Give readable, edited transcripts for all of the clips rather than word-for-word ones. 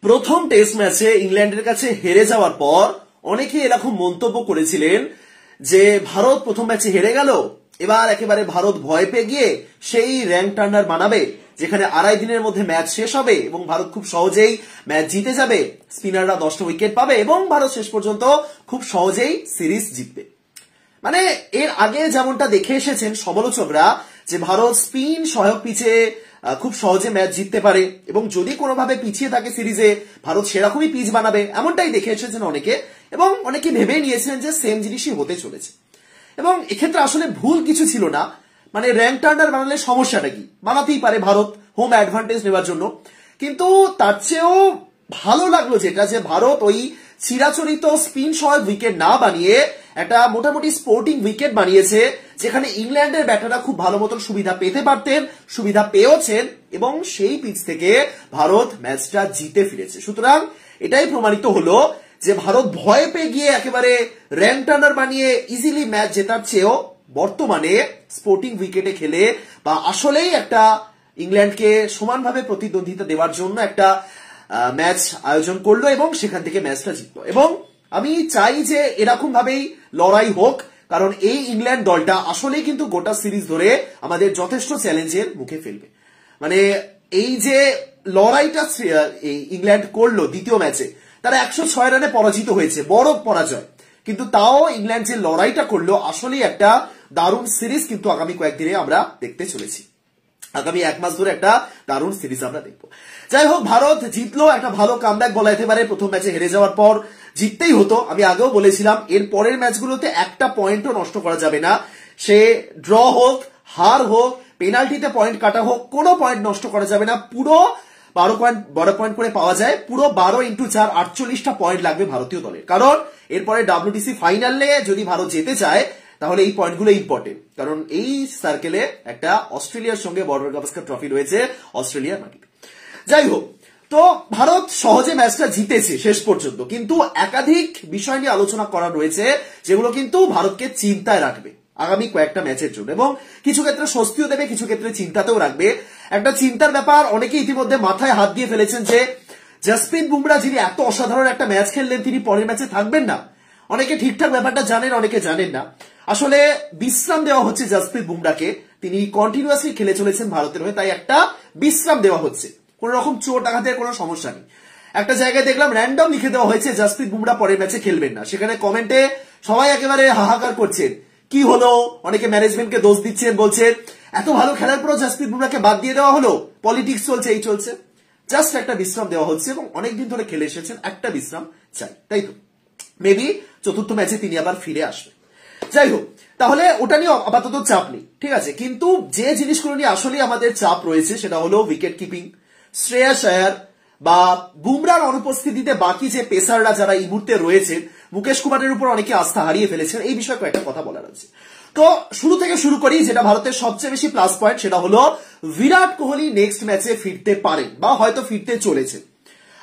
প্রথম টেস্ট ম্যাচে ইংল্যান্ডের কাছে হেরে যাওয়ার পর অনেকে এরকম মন্তব্য করেছিলেন যে ভারত প্রথম ম্যাচে হেরে গেল, এবার একেবারে ভারত ভয় পেয়ে গিয়ে সেই র্যাঙ্ক টার্নার বানাবে যেখানে 2.5 দিনের মধ্যে ম্যাচ শেষ হবে এবং ভারত খুব সহজেই ম্যাচ জিতে যাবে, স্পিনাররা 10টা উইকেট পাবে এবং ভারত শেষ পর্যন্ত খুব সহজেই সিরিজ জিতবে। মানে এর আগে যেমনটা দেখে এসেছেন সমালোচকরা যে ভারত স্পিন সহায়ক পিচে খুব সহজে ম্যাচ জিততে পারে এবং যদি কোনোভাবে পিছিয়ে থাকে সিরিজে ভারত সেরকমই পিচ বানাবে, এমনটাই দেখে এসেছেন অনেকে এবং অনেকে ভেবে নিয়েছেন যে সেম জিনিসই হতে চলেছে। এবং এক্ষেত্রে আসলে ভুল কিছু ছিল না। মানে র্যাঙ্ক টার্নার বানালে সমস্যাটা কি, বানাতেই পারে ভারত হোম অ্যাডভান্টেজ নেওয়ার জন্য, কিন্তু তার চেয়েও ভালো লাগলো যেটা যে ভারত ওই চিরাচরিত স্পিন সহায়ক উইকেট না বানিয়ে একটা মোটামুটি স্পোর্টিং উইকেট বানিয়েছে যেখানে ইংল্যান্ডের ব্যাটাররা খুব ভালো মতন সুবিধা পেতে পারতেন, সুবিধা পেয়েছেন এবং সেই পিচ থেকে ভারত ম্যাচটা জিতে ফিরেছে। সুতরাং এটাই প্রমাণিত হলো যে ভারত ভয় পেয়ে গিয়ে একেবারে র্যাঙ্ক টার্নার বানিয়ে ইজিলি ম্যাচ জেতার চেয়েও বর্তমানে স্পোর্টিং উইকেটে খেলে বা আসলেই একটা ইংল্যান্ডকে সমানভাবে প্রতিদ্বন্দ্বিতা দেওয়ার জন্য একটা ম্যাচ আয়োজন করলো এবং সেখান থেকে ম্যাচটা জিতলো। এবং আমি চাই যে এরকম ভাবেই লড়াই হোক, কারণ এই ইংল্যান্ড দলটা আসলেই কিন্তু গোটা সিরিজ ধরে আমাদের যথেষ্ট চ্যালেঞ্জের মুখে ফেলবে। মানে এই যে লড়াইটা ইংল্যান্ড করলো দ্বিতীয় ম্যাচে, তারা 106 রানে পরাজিত হয়েছে, বড় পরাজয়, কিন্তু তাও ইংল্যান্ড যে লড়াইটা করলো আসলেই একটা দারুণ সিরিজ কিন্তু আগামী কয়েকদিনে আমরা দেখতে চলেছি। আগামী 1 মাস ধরে একটা দারুণ সিরিজ আমরা দেখবো। যাই হোক, ভারত জিতলো, একটা ভালো কামব্যাক বলা যেতে পারে। প্রথম ম্যাচে হেরে যাওয়ার পর জিততেই হতো। আমি আগেও বলেছিলাম এর পরের ম্যাচগুলোতে একটা পয়েন্টও নষ্ট করা যাবে না, সে ড্র হোক, হার হোক, পেনাল্টিতে পয়েন্ট কাটা হোক, কোনো পয়েন্ট নষ্ট করা যাবে না। পুরো 12 পয়েন্ট করে পাওয়া যায়, পুরো 12x4 48টা পয়েন্ট লাগবে ভারতীয় দলের। কারণ এরপরে WTC ফাইনালে যদি ভারত যেতে চায় তাহলে এই পয়েন্টগুলো ইম্পর্টেন্ট, কারণ এই সার্কেলে একটা অস্ট্রেলিয়ার সঙ্গে বর্ডার গাভাস্কার ট্রফি রয়েছে অস্ট্রেলিয়ার মাটিতে। যাই হোক, তো ভারত সহজে ম্যাচটা জিতেছে শেষ পর্যন্ত, কিন্তু একাধিক বিষয় নিয়ে আলোচনা করা রয়েছে যেগুলো কিন্তু ভারতকে চিন্তায় রাখবে আগামী কয়েকটা ম্যাচের জন্য এবং কিছু ক্ষেত্রে স্বস্তিও দেবে, কিছু ক্ষেত্রে চিন্তাতেও রাখবে। একটা চিন্তার ব্যাপার, অনেকে ইতিমধ্যে মাথায় হাত দিয়ে ফেলেছেন যে জসপ্রীত বুমরা যিনি এত অসাধারণ একটা ম্যাচ খেললেন তিনি পরের ম্যাচে থাকবেন না। অনেকে ঠিকঠাক ব্যাপারটা জানেন, অনেকে জানেন না। আসলে বিশ্রাম দেওয়া হচ্ছে জসপ্রীত বুমরাকে, তিনি কন্টিনিউয়াসলি খেলে চলেছেন ভারতের হয়ে, তাই একটা বিশ্রাম দেওয়া হচ্ছে, কোন রকম চোট আঘাতের কোনো সমস্যা নেই। একটা জায়গায় দেখলাম র্যান্ডম লিখে দেওয়া হয়েছে জসপ্রীত বুমরা পরের ম্যাচে খেলবেন না, সেখানে কমেন্টে সবাই একেবারে হাহাকার করছেন, কি হলো, অনেকে ম্যানেজমেন্টকে দোষ দিচ্ছেন, বলছেন এত ভালো খেলার পরও জসপ্রীত বুমরাকে বাদ দিয়ে দেওয়া হলো, পলিটিক্স চলছে, এই চলছে। জাস্ট একটা বিশ্রাম দেওয়া হচ্ছে এবং অনেকদিন ধরে খেলে এসেছেন, একটা বিশ্রাম চাই, তাই তো মেবি চতুর্থ ম্যাচে তিনি আবার ফিরে আসবেন। যাই হোক, তাহলে ওটা নিয়ে আপাতত চাপ নেই, ঠিক আছে। কিন্তু যে জিনিসগুলো নিয়ে আসলে আমাদের চাপ রয়েছে সেটা হলো উইকেট কিপিং। শ্রেয়াস আয়ার বা বুমরার অনুপস্থিতিতে বাকি যে পেসাররা যারা এই মুহূর্তে রয়েছেন, মুকেশ কুমারের উপর অনেকে আস্থা হারিয়ে ফেলেছেন, এই বিষয়ে কয়েকটা কথা বলার আছে। তো শুরু থেকে শুরু করি, যেটা ভারতের সবচেয়ে বেশি প্লাস পয়েন্ট সেটা হলো বিরাট কোহলি নেক্সট ম্যাচে ফিরতে পারেন বা হয়তো ফিরতে চলেছে।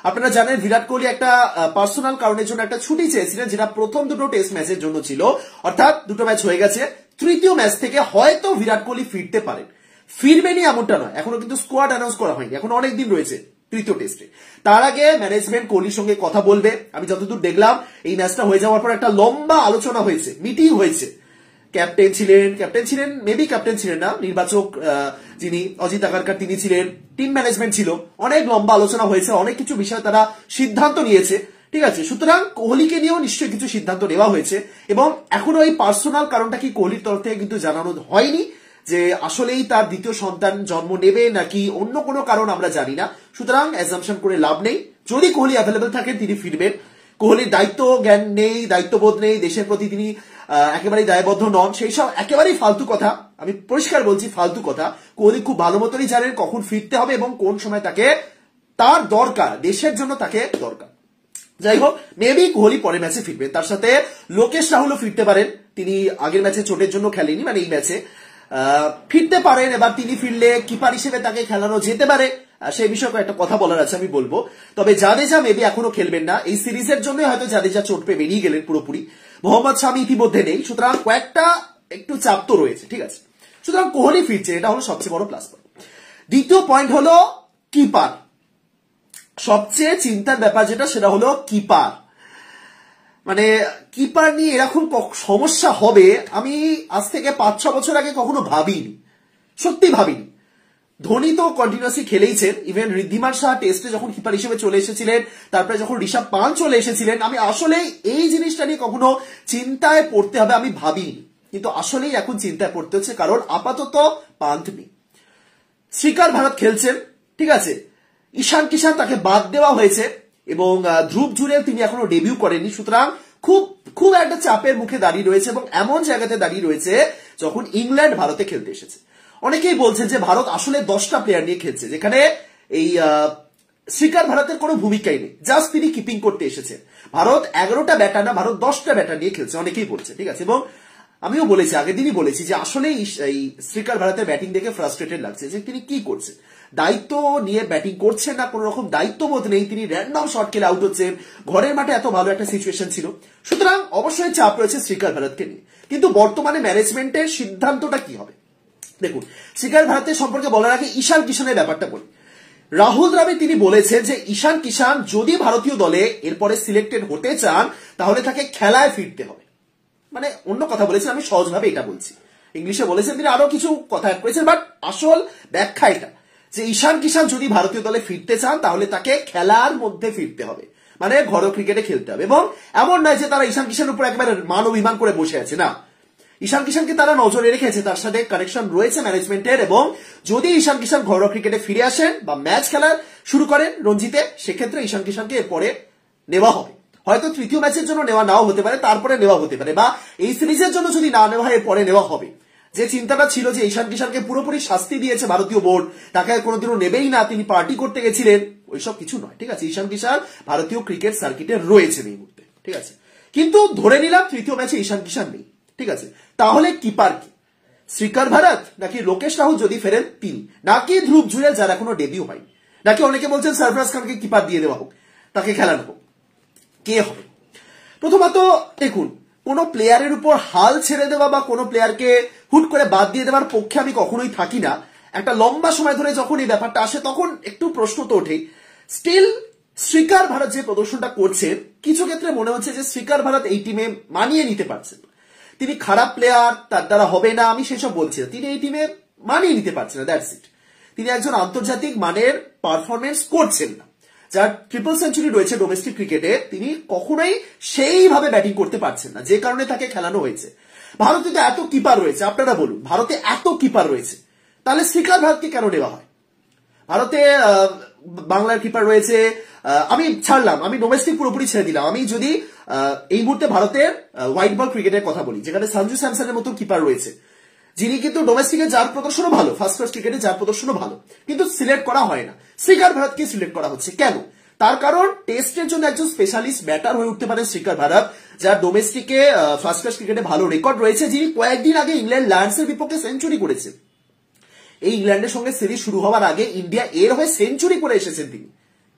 আপনারা জানেন বিরাট কোহলি একটা পার্সোনাল কারণের জন্য একটা ছুটি চেয়েছিলেন, যেটা প্রথম দুটো টেস্ট ম্যাচের জন্য ছিল, অর্থাৎ দুটো ম্যাচ হয়ে গেছে, তৃতীয় ম্যাচ থেকে হয়তো বিরাট কোহলি ফিরতে পারেন। ফিরবেনই এমনটা নয়, এখনো কিন্তু স্কোয়াড অ্যানাউন্স করা হয়নি, এখন অনেক দিন রয়েছে তৃতীয় টেস্টে। তার আগে ম্যানেজমেন্ট কোহলির সঙ্গে কথা বলবে। আমি যতদূর দেখলাম এই ম্যাচটা হয়ে যাওয়ার পর একটা লম্বা আলোচনা হয়েছে, মিটিং হয়েছে। ক্যাপ্টেন ছিলেন মেবি ক্যাপ্টেন ছিলেন না, নির্বাচক যিনি অজিত আগারকার তিনি ছিলেন, টিম ম্যানেজমেন্ট ছিল, অনেক লম্বা আলোচনা হয়েছে, অনেক কিছু বিষয়ে তারা সিদ্ধান্ত নিয়েছে, ঠিক আছে। সুতরাং কোহলিকে নিয়েও নিশ্চয়ই কিছু সিদ্ধান্ত নেওয়া হয়েছে এবং এখনো এই পার্সোনাল কারণটা কি কোহলির তরফ থেকে কিন্তু জানানো হয়নি যে আসলেই তার দ্বিতীয় সন্তান জন্ম নেবে নাকি অন্য কোনো কারণ আমরা জানি না। সুতরাং অ্যাজাম্পশন করে লাভ নেই, যদি কোহলি অ্যাভেলেবল থাকেন তিনি ফিরবেন। কোহলির দায়িত্ব জ্ঞান নেই, দায়িত্ববোধ নেই, দেশের প্রতি তিনি একেবারেই দায়বদ্ধ নন, সেই সব একেবারেই ফালতু কথা, আমি পরিষ্কার বলছি ফালতু কথা। কোহলি খুব ভালো মতনই জানেন কখন ফিরতে হবে এবং কোন সময় তাকে তার দরকার, দেশের জন্য তাকে দরকার। যাই হোক, মেবি কোহলি পরের ম্যাচে ফিরবেন, তার সাথে লোকেশ রাহুলও ফিরতে পারেন, তিনি আগের ম্যাচে চোটের জন্য খেলেনি, মানে এই ম্যাচে ফিরতে পারেন। এবার তিনি ফিরলে কিপার হিসেবে তাকে খেলানো যেতে পারে, সেই বিষয়ে একটা কথা বলার আছে, আমি বলবো। তবে জাদেজা মেবি এখনো খেলবেন না, এই সিরিজের জন্য হয়তো জাদেজা চোট পেয়ে বেরিয়ে গেলেন পুরোপুরি। মোহাম্মদ শামি ইতিমধ্যে নেই, সুতরাং কয়েকটা একটু চাপ তো রয়েছে, ঠিক আছে। সুতরাং কোহলি ফিরছে, এটা হলো সবচেয়ে বড় প্লাস পয়েন্ট। দ্বিতীয় পয়েন্ট হলো কিপার। সবচেয়ে চিন্তার ব্যাপার যেটা সেটা হলো কিপার। মানে কিপার নিয়ে এরকম সমস্যা হবে আমি আজ থেকে 5-6 বছর আগে কখনো ভাবিনি, সত্যি ভাবিনি। ধোনি তো কন্টিনিউয়াসলি খেলেইছেন, ইভেন ঋদ্ধিমান সাহা টেস্টে যখন কিপার হিসেবে চলে এসেছিলেন, তারপরে যখন ঋষভ পান্থ চলে এসেছিলেন, আমি আসলে এই জিনিসটা নিয়ে কখনো চিন্তায় পড়তে হবে আমি ভাবিনি, কিন্তু আসলেই এখন চিন্তায় পড়তে হচ্ছে, কারণ আপাতত পান্থ নেই, শ্রীকার ভারত খেলছেন, ঠিক আছে, ঈশান কিষান তাকে বাদ দেওয়া হয়েছে এবং ধ্রুব জুরেল তিনি এখনো ডেবিউ করেননি, সুতরাং খুব খুব একটা চাপের মুখে দাঁড়িয়ে রয়েছে এবং এমন জায়গাতে দাঁড়িয়ে রয়েছে যখন ইংল্যান্ড ভারতে খেলতে এসেছে। অনেকেই বলছেন যে ভারত আসলে 10টা প্লেয়ার নিয়ে খেলছে, যেখানে এই শ্রীকার ভারতের কোনো ভূমিকাই নেই, জাস্ট তিনি কিপিং করতে এসেছে। ভারত 11টা ব্যাটার না, ভারত 10টা ব্যাটার নিয়ে খেলছে, অনেকেই বলছে, ঠিক আছে। এবং আমিও বলেছি, আগের দিনই বলেছি যে আসলে এই শ্রীকার ভারতের ব্যাটিং দেখে ফ্রাস্ট্রেটেড লাগছে যে তিনি কি করছেন, দায়িত্ব নিয়ে ব্যাটিং করছেন না, কোন রকম দায়িত্ববোধ নেই, তিনি র্যান্ডম শট খেলে আউট হচ্ছেন, ঘরের মাঠে এত ভালো একটা সিচুয়েশন ছিল, সুতরাং অবশ্যই চাপ রয়েছে শ্রীকার ভারতকে নিয়ে। কিন্তু বর্তমানে ম্যানেজমেন্টের সিদ্ধান্তটা কি হবে দেখুন। শ্রীকার ভারতের সম্পর্কে বলার আগে ঈশান কিষানের ব্যাপারটা বলি। রাহুল দ্রাবিড় তিনি বলেছেন যে ঈশান কিষান যদি ভারতীয় দলে এরপরে সিলেক্টেড হতে চান তাহলে তাকে খেলায় ফিরতে হবে, মানে অন্য কথা বলেছেন, আমি সহজভাবে এটা বলছি, ইংলিশে বলেছেন তিনি, আরো কিছু কথা অ্যাড করেছেন, বাট আসল ব্যাখ্যা এটা যে ঈশান কিষান যদি ভারতীয় দলে ফিরতে চান তাহলে তাকে খেলার মধ্যে ফিরতে হবে, মানে ঘরোয়া ক্রিকেটে খেলতে হবে। এবং এমন নয় যে তারা ঈশান কিষানের উপর একেবারে মান অভিমান করে বসে আছে, না, ঈশান কিষানকে তারা নজরে রেখেছে, তার সাথে কানেকশন রয়েছে ম্যানেজমেন্টের, এবং যদি ঈশান কিষান ঘরোয়া ক্রিকেটে ফিরে আসেন বা ম্যাচ খেলা শুরু করেন রঞ্জিতে, সেক্ষেত্রে ঈশান কিষানকে এরপরে নেওয়া হবে, হয়তো তৃতীয় ম্যাচের জন্য নেওয়া নাও হতে পারে, তারপরে নেওয়া হতে পারে, বা এই সিরিজের জন্য যদি না নেওয়া হয় এরপরে নেওয়া হবে। যে চিন্তাটা ছিল যে ঈশান কিষানকে পুরোপুরি শাস্তি দিয়েছে ভারতীয় বোর্ড, তাকে কোনোদিনও নেবেই না, তিনি পার্টি করতে গেছিলেন, ওইসব কিছু নয়, ঠিক আছে। ঈশান কিষান ভারতীয় ক্রিকেট সার্কিটে রয়েছে এই মুহূর্তে, ঠিক আছে, কিন্তু ধরে নিলাম তৃতীয় ম্যাচে ঈশান কিষান নেই, ঠিক আছে, তাহলে কিপার কি শ্রীকার ভারত নাকি লোকেশ রাহুল যদি ফেরেন তিনি, নাকি ধ্রুব জুরেল যার এখনো ডেবিউ হয়নি, নাকি অনেকে বলছেন সরফরাজ খানকে কিপার দিয়ে দেওয়া হোক, তাকে খেলানো হোক, কে হবে? প্রথমত দেখুন, কোন প্লেয়ারের উপর হাল ছেড়ে দেওয়া বা কোন প্লেয়ারকে হুট করে বাদ দিয়ে দেওয়ার পক্ষে আমি কখনোই থাকি না। একটা লম্বা সময় ধরে যখন এই ব্যাপারটা আসে তখন একটু প্রশ্ন তো ওঠেই। স্টিল শ্রীকার ভারত যে প্রদর্শনটা করছেন, কিছু ক্ষেত্রে মনে হচ্ছে যে শ্রীকার ভারত এই টিমে মানিয়ে নিতে পারছেন। তিনি খারাপ প্লেয়ার, তার দ্বারা হবে না, আমি সেসব বলছি না, তিনি এই টিমে মানিয়ে নিতে পারছেন না, দ্যাটস ইট। তিনি একজন আন্তর্জাতিক মানের পারফরমেন্স করছেন না, যার ট্রিপল সেঞ্চুরি রয়েছে ডোমেস্টিক ক্রিকেটে, তিনি কখনোই সেইভাবে ব্যাটিং করতে পারছেন না, যে কারণে তাকে খেলানো হয়েছে। ভারতে তো এত কিপার রয়েছে, আপনারা বলুন, ভারতে এত কিপার রয়েছে, তাহলে শ্রীকার ভারতকে কেন নেওয়া হয়? ভারতে বাংলার কিপার রয়েছে, আমি ছাড়লাম, আমি ডোমেস্টিক পুরোপুরি ছেড়ে দিলাম, আমি যদি এই মুহূর্তে ভারতের হোয়াইট বল ক্রিকেটের কথা বলি, যেখানে সঞ্জু স্যামসনের মতো কিপার রয়েছে, যিনি কিন্তু ডোমেস্টিকে যার প্রদর্শনও ভালো, ফার্স্ট ক্লাস ক্রিকেটে যার প্রদর্শনও ভালো, কিন্তু সিলেক্ট করা হয় না, শ্রীকার ভারতকে সিলেক্ট করা হচ্ছে কেন? তার কারণ টেস্টের জন্য একজন স্পেশালিস্ট ব্যাটার হয়ে উঠতে পারেন শ্রীকার ভারত, যার ডোমেস্টিকে ফার্স্ট ক্লাস ক্রিকেটে ভালো রেকর্ড রয়েছে, যিনি কয়েকদিন আগে ইংল্যান্ড লায়ন্সের বিপক্ষে সেঞ্চুরি করেছেন। এই ইংল্যান্ডের সঙ্গে সিরিজ শুরু হওয়ার আগে ইন্ডিয়া এর হয়ে সেঞ্চুরি করে এসেছেন তিনি,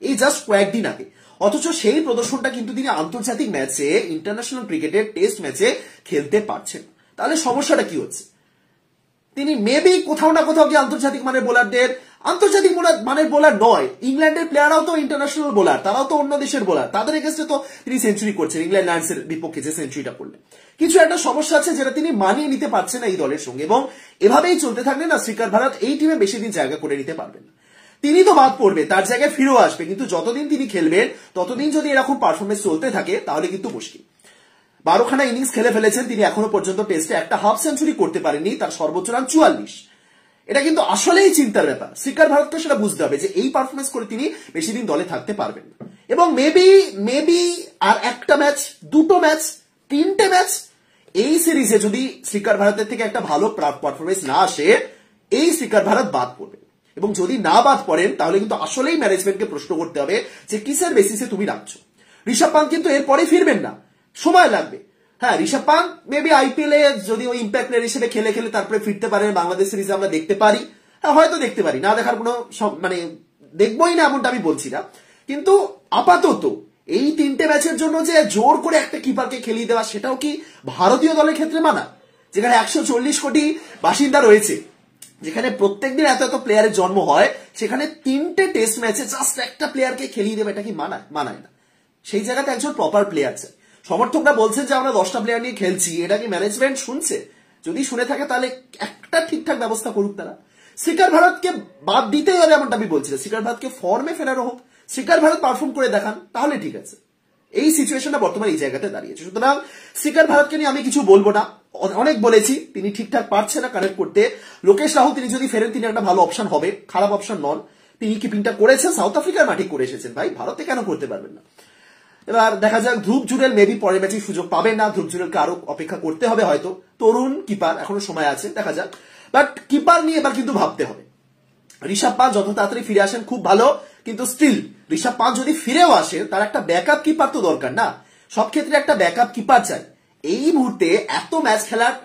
এই জাস্ট কয়েকদিন আগে। অথচ সেই প্রদর্শনটা কিন্তু তিনি আন্তর্জাতিক ম্যাচে, ইন্টারন্যাশনাল ক্রিকেটের টেস্ট ম্যাচে খেলতে পারছেন। তাহলে সমস্যাটা কি হচ্ছে? তিনি মেবি কোথাও না কোথাও কি আন্তর্জাতিক মানের বোলারদের, আন্তর্জাতিক মানের বোলার নয়, ইংল্যান্ডের প্লেয়াররাও তো ইন্টারন্যাশনাল বোলার, তারাও তো অন্য দেশের বোলার, তাদের এগেইনস্টে তো তিনি সেঞ্চুরি করছেন, ইংল্যান্ড লায়ন্সের বিপক্ষে যে সেঞ্চুরিটা করলেন। কিছু একটা সমস্যা আছে যেটা তিনি মানিয়ে নিতে পারছেন না এই দলের সঙ্গে, এবং এভাবেই চলতে থাকলে না শ্রীকার ভারত এই টিমে বেশি দিন জায়গা করে নিতে পারবেন না। তিনি তো বাদ পড়বে, তার জায়গায় ফিরেও আসবে, কিন্তু যতদিন তিনি খেলবেন ততদিন যদি এরকম পারফরমেন্স চলতে থাকে তাহলে কিন্তু মুশকিল। 12খানা ইনিংস খেলে ফেলেছেন তিনি, এখনো পর্যন্ত টেস্টে একটা হাফ সেঞ্চুরি করতে পারেননি, তার সর্বোচ্চ রান 44। এটা কিন্তু আসলেই চিন্তার ব্যাপার। শ্রীকার ভারতকে সেটা বুঝতে হবে যে এই পারফরমেন্স করে তিনি বেশি দিন দলে থাকতে পারবেন না, এবং মেবি আর একটা ম্যাচ, দুটো ম্যাচ, তিনটে ম্যাচ এই সিরিজে যদি শ্রীকার ভারতের থেকে একটা ভালো পারফরমেন্স না আসে, এই শ্রীকার ভারত বাদ পড়বে। এবং যদি না বাদ পড়েন তাহলে কিন্তু আসলেই ম্যানেজমেন্টকে প্রশ্ন করতে হবে যে কিসের বেসিসে তুমি রাখছো। ঋষভ পান্ত কিন্তু এরপরে ফিরবেন না, সময় লাগবে। হ্যাঁ, ঋষভ পান্ত মেবি আইপিএল এ যদি ওই ইম্প্যাক্ট প্লেয়ার হিসেবে খেলে তারপরে ফিরতে পারেন, বাংলাদেশ সিরিজে আমরা দেখতে পারি, হ্যাঁ হয়তো দেখতে পারি, না দেখার কোনো মানে দেখবোই না এমনটা আমি বলছি না, কিন্তু আপাতত এই তিনটে ম্যাচের জন্য যে জোর করে একটা কিপারকে খেলিয়ে দেওয়া, সেটাও কি ভারতীয় দলের ক্ষেত্রে মানা, যেখানে 140 কোটি বাসিন্দা রয়েছে, যেখানে প্রত্যেকদিন এত এত প্লেয়ারের জন্ম হয়, সেখানে 3টে টেস্ট ম্যাচে জাস্ট একটা প্লেয়ারকে খেলিয়ে দেবে, এটা কি মানায় না। সেই জায়গাতে একজন প্রপার প্লেয়ার চাই। সমর্থকরা বলছেন যে আমরা 10টা প্লেয়ার নিয়ে খেলছি, এটা কি ম্যানেজমেন্ট শুনছে? যদি শুনে থাকে তাহলে একটা ঠিকঠাক ব্যবস্থা করুক তারা। শ্রীকার ভারতকে বাদ দিতেই হবে এমনটা আমি বলছি না, শ্রীকার ভারতকে ফর্মে ফেরানো হোক, শ্রীকার ভারত পারফর্ম করে দেখান, তাহলে ঠিক আছে। এই সিচুয়েশনটা বর্তমানে এই জায়গাতে দাঁড়িয়েছে। সুতরাং শ্রীকার ভারতকে নিয়ে আমি কিছু বলবো না, অনেক বলেছি, তিনি ঠিকঠাক পারছে না কানেক্ট করতে। লোকেশ রাহুল তিনি যদি ফেরেন তিনি একটা ভালো অপশন হবে, খারাপ অপশন নন। তিনি কিপিংটা করেছেন, সাউথ আফ্রিকার মাঠে করে এসেছেন, ভাই ভারতে কেন করতে পারবেন না। এবার দেখা যাক, ধ্রুব জুরেল মেবি পরের ম্যাচে সুযোগ পাবেন না, ধ্রুব জুরেলকে আরো অপেক্ষা করতে হবে হয়তো, তরুণ কিপার, এখনো সময় আছে, দেখা যাক। বাট কিপার নিয়ে এবার কিন্তু ভাবতে হবে। ঋষভ পান্থ যত তাড়াতাড়ি ফিরে আসেন খুব ভালো, কিন্তু স্টিল ঋষভ পান্থ যদি ফিরেও আসে তার একটা ব্যাকআপ কিপার তো দরকার না, সব ক্ষেত্রে একটা ব্যাকআপ কিপার চাই। এই মুহূর্তে এত ম্যাচ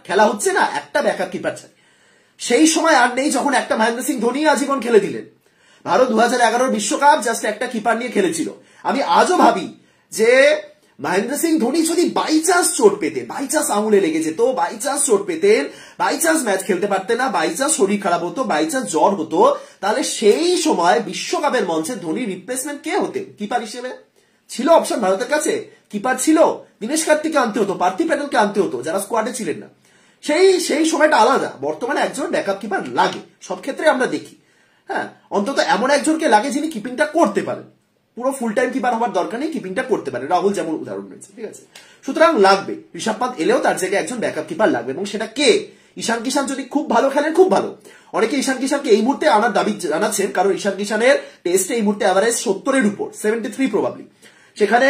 খেলা হচ্ছে না, একটা ব্যাকআপ কিপার চাই। সেই সময় আর নেই যখন একটা মহেন্দ্র সিং ধোনি আজীবন খেলে দিলেন। ভারত 2011 বিশ্বকাপ জাস্ট একটা কিপার নিয়ে খেলেছিল। আমি আজও ভাবি যে মহেন্দ্র সিং ধোনি যদি বাই চান্স চোট পেতেন, বাই চান্স আঙুলে লেগে যেত, বাই চান্স চোট পেতেন, বাই চান্স ম্যাচ খেলতে পারতেন না, বাই চান্স শরীর খারাপ হতো, বাই চান্স জ্বর হতো, তাহলে সেই সময় বিশ্বকাপের মঞ্চে ধোনির রিপ্লেসমেন্ট কে হতেন কিপার হিসেবে? ছিল অপশন ভারতের কাছে, কিপার ছিল, দীনেশ কার্তিককে আনতে হতো, পার্থিব প্যাটেলকে আনতে হতো, যারা স্কোয়াডে ছিলেন না। সেই সময়টা আলাদা। বর্তমানে একজন ব্যাকআপ কিপার লাগে, সব ক্ষেত্রে আমরা দেখি। হ্যাঁ, অন্তত এমন একজনকে লাগে যিনি কিপিংটা করতে পারেন, পুরো ফুল টাইম কিপার হওয়ার দরকার নেই, কিপিংটা করতে পারে। রাহুল যেমন উদাহরণ রয়েছে, ঠিক আছে। সুতরাং লাগবে, ঋষভ পান্থ এলেও তার জায়গায় একজন ব্যাকআপ কিপার লাগবে, এবং সেটা কে? ঈশান কিষান যদি খুব ভালো খেলেন, খুব ভালো। অনেকে ঈশান কিষানকে এই মুহূর্তে আনার দাবি জানাচ্ছেন, কারণ ঈশান কিষানের টেস্টে এই মুহূর্তে অ্যাভারেজ 70-এর উপর, 73 প্রবাবলি। সেখানে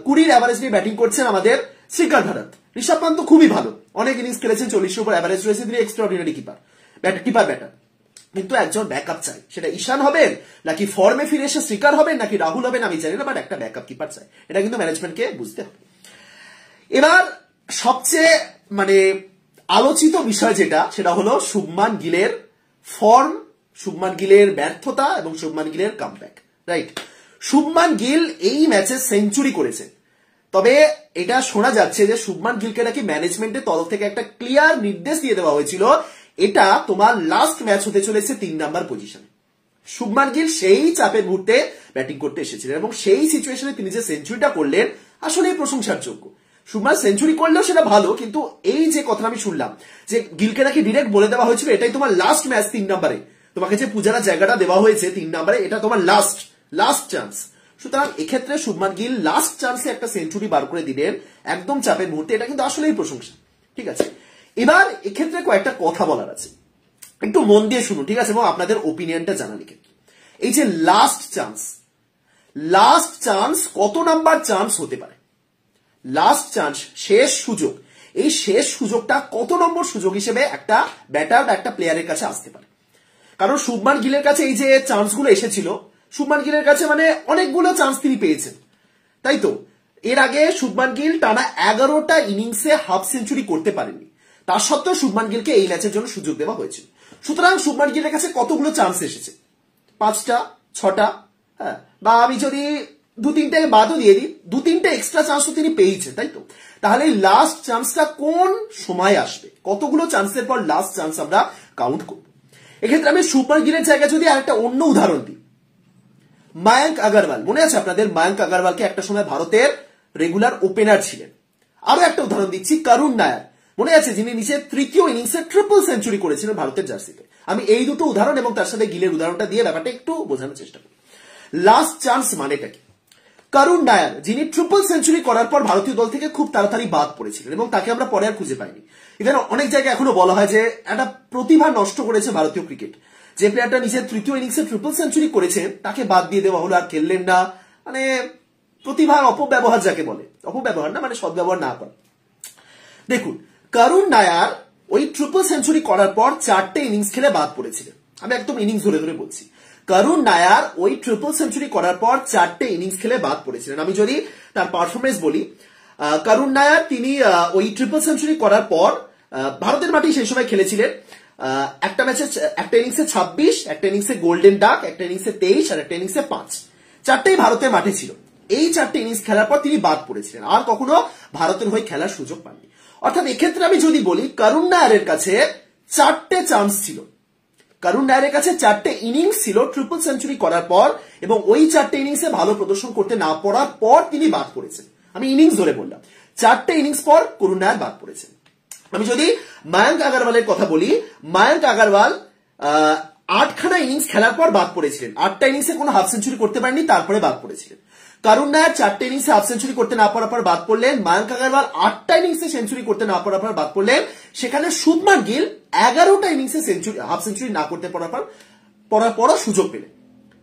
20-র অ্যাভারেজ নিয়ে ব্যাটিং করছেন আমাদের শ্রীকার ভারত। ঋষভ পান্থ খুবই ভালো, অনেক ইনিংস খেলেছেন, 40-এর উপর অ্যাভারেজ রয়েছে, তিনি এক্সট্রাঅর্ডিনারি কিপার ব্যাটার। কিন্তু একজন ব্যাকআপ চাই, সেটা ঈশান হবেন নাকি ফর্মে ফিরে এসে শ্রীকার হবেন নাকি রাহুল হবেন আমি জানি না, বাট একটা ব্যাকআপ কিপার চাই, এটা কিন্তু ম্যানেজমেন্টকে বুঝতে হবে। এবার সবচেয়ে আলোচিত বিষয় যেটা, সেটা হলো শুভমান গিলের ফর্ম, শুভমান গিলের ব্যর্থতা এবং শুভমান গিলের কামব্যাক। রাইট, শুভমান গিল এই ম্যাচে সেঞ্চুরি করেছে, তবে এটা শোনা যাচ্ছে যে শুভমান গিলকে নাকি ম্যানেজমেন্টের তরফ থেকে একটা ক্লিয়ার নির্দেশ দিয়ে দেওয়া হয়েছিল, এটা তোমার লাস্ট ম্যাচ হতে চলেছে 3 নাম্বার পজিশনে। শুভমান গিল সেই চাপের মুহূর্তে ব্যাটিং করতে এসেছিলেন, এবং সেই সিচুয়েশনে তিনি যে সেঞ্চুরিটা করলেন আসলে প্রশংসার যোগ্য। শুভমান সেঞ্চুরি করলেও সেটা ভালো, কিন্তু এই যে কথা আমি শুনলাম যে গিলকে নাকি ডিরেক্ট বলে দেওয়া হয়েছিল এটাই তোমার লাস্ট ম্যাচ 3 নাম্বারে, তোমাকে যে পূজারা জায়গাটা দেওয়া হয়েছে 3 নাম্বারে, এটা তোমার লাস্ট চান্স। সুতরাং এক্ষেত্রে শুভমান গিল লাস্ট চান্সে একটা সেঞ্চুরি বার করে দিলেন একদম চাপের মুহূর্তে, এটা কিন্তু আসলেই প্রশংসা। ঠিক আছে, এবার এক্ষেত্রে কয়েকটা কথা বলার আছে, একটু মন দিয়ে শুনুন, ঠিক আছে, এবং আপনাদের ওপিনিয়নটা জানান। এই যে লাস্ট চান্স কত নাম্বার চান্স হতে পারে? লাস্ট চান্স, শেষ সুযোগ, এই শেষ সুযোগটা কত নম্বর সুযোগ হিসেবে একটা ব্যাটার বা একটা প্লেয়ারের কাছে আসতে পারে? কারণ শুভমান গিলের কাছে এই যে চান্সগুলো এসেছিল, শুভমান গিলের কাছে অনেকগুলো চান্স তিনি পেয়েছেন, তাই তো? এর আগে শুভমান গিল টানা 11টা ইনিংসে হাফ সেঞ্চুরি করতে পারেননি, তার সত্ত্বেও শুভমান গিলকে এই ম্যাচের জন্য সুযোগ দেওয়া হয়েছিল। সুতরাং শুভমান গিলের কাছে কতগুলো চান্স এসেছে? 5টা, 6টা, হ্যাঁ, বা আমি যদি 2-3টে বাদও দিয়ে দিই, 2-3টে এক্সট্রা চান্স তো তিনি পেয়েছেন, তাই তো? তাহলে লাস্ট চান্সটা কোন সময় আসবে? কতগুলো চান্সের পর লাস্ট চান্স আমরা কাউন্ট করব? এক্ষেত্রে আমি শুভমান গিলের জায়গায় যদি আরেকটা অন্য উদাহরণ দিই, মায়াঙ্ক আগরওয়াল, মনে আছে আপনাদের? মায়াঙ্ক আগরওয়ালকে একটা সময় ভারতের রেগুলার ওপেনার ছিলেন। আরো একটা উদাহরণ দিচ্ছি, করুণ নায়ার, মনে আছে, যিনি নিচে 3য় ইনিংসে ট্রিপল সেঞ্চুরি করেছিলেন ভারতের জার্সিতে। আমি এই দুটো উদাহরণ এবং তার সাথে গিলের উদাহরণটা দিয়ে ব্যাপারটা একটু বোঝানোর চেষ্টা করি। লাস্ট চান্স মানেটা কি? করুণ নায়ার, যিনি ট্রিপল সেঞ্চুরি করার পর ভারতীয় দল থেকে খুব তাড়াতাড়ি বাদ পড়েছিলেন এবং তাকে আমরা পরে আর খুঁজে পাইনি। ইভেন অনেক জায়গায় এখনো বলা হয় যে একটা প্রতিভা নষ্ট করেছে ভারতীয় ক্রিকেট, যে প্লেয়ারটা নিজের 3য় ইনিংসে ট্রিপল সেঞ্চুরি করেছে তাকে বাদ দিয়ে দেওয়া হলো, আর খেললেন না। প্রতিভার অপব্যবহার যাকে বলে, অপব্যবহার না, সদ্ব্যবহার না করা। দেখুন, করুণ নায়ার ওই ট্রিপল সেঞ্চুরি করার পর 4টে ইনিংস খেলে বাদ পড়েছিলেন। আমি একদম ইনিংস ধরে ধরে বলছি, করুণ নায়ার ওই ট্রিপল সেঞ্চুরি করার পর 4টে ইনিংস খেলে বাদ পড়েছিলেন। আমি যদি তার পারফরমেন্স বলি, করুণ নায়ার তিনি ওই ট্রিপল সেঞ্চুরি করার পর ভারতের মাঠে সেই সময় খেলেছিলেন একটা ম্যাচে, একটা ইনিংসে 26, একটা ইনিংসে গোল্ডেন ডাক, একটা ইনিংসে 23 আর একটা ইনিংসে 5, 4টেই ভারতের মাঠে ছিল। এই 4টে ইনিংস খেলার পর তিনি বাদ পড়েছিলেন, আর কখনো ভারতের হয়ে খেলার সুযোগ পাননি। অর্থাৎ এক্ষেত্রে আমি যদি বলি, করুণ নায়ারের কাছে 4টে চান্স ছিল, কারুন নায়ারের কাছে 4টে ইনিংস ছিল ট্রিপল সেঞ্চুরি করার পর, এবং ওই 4টে ইনিংসে ভালো প্রদর্শন করতে না পারার পর তিনি বাদ পড়েছেন। আমি ইনিংস ধরে বললাম, 4টে ইনিংস পর করুন নায়ার বাদ পড়েছেন। আমি যদি মায়াঙ্ক আগরওয়ালের কথা বলি, মায়াঙ্ক আগরওয়াল 8খানা ইনিংস খেলার পর বাদ পড়েছিলেন। 8টা ইনিংসে কোনো হাফ সেঞ্চুরি করতে পারেননি, তারপরে বাদ পড়েছিলেন। কারুন নায়ার 4টে ইনিংসে হাফ সেঞ্চুরি করতে না পারার পর বাদ পড়লেন। মায়াঙ্ক আগরওয়াল 8টা ইনিংসে সেঞ্চুরি করতে না পারার পর বাদ পড়লেন। সেখানে শুভমান গিল 11টা ইনিংসে হাফ সেঞ্চুরি না করতে পড়ার পরও সুযোগ পেলেন।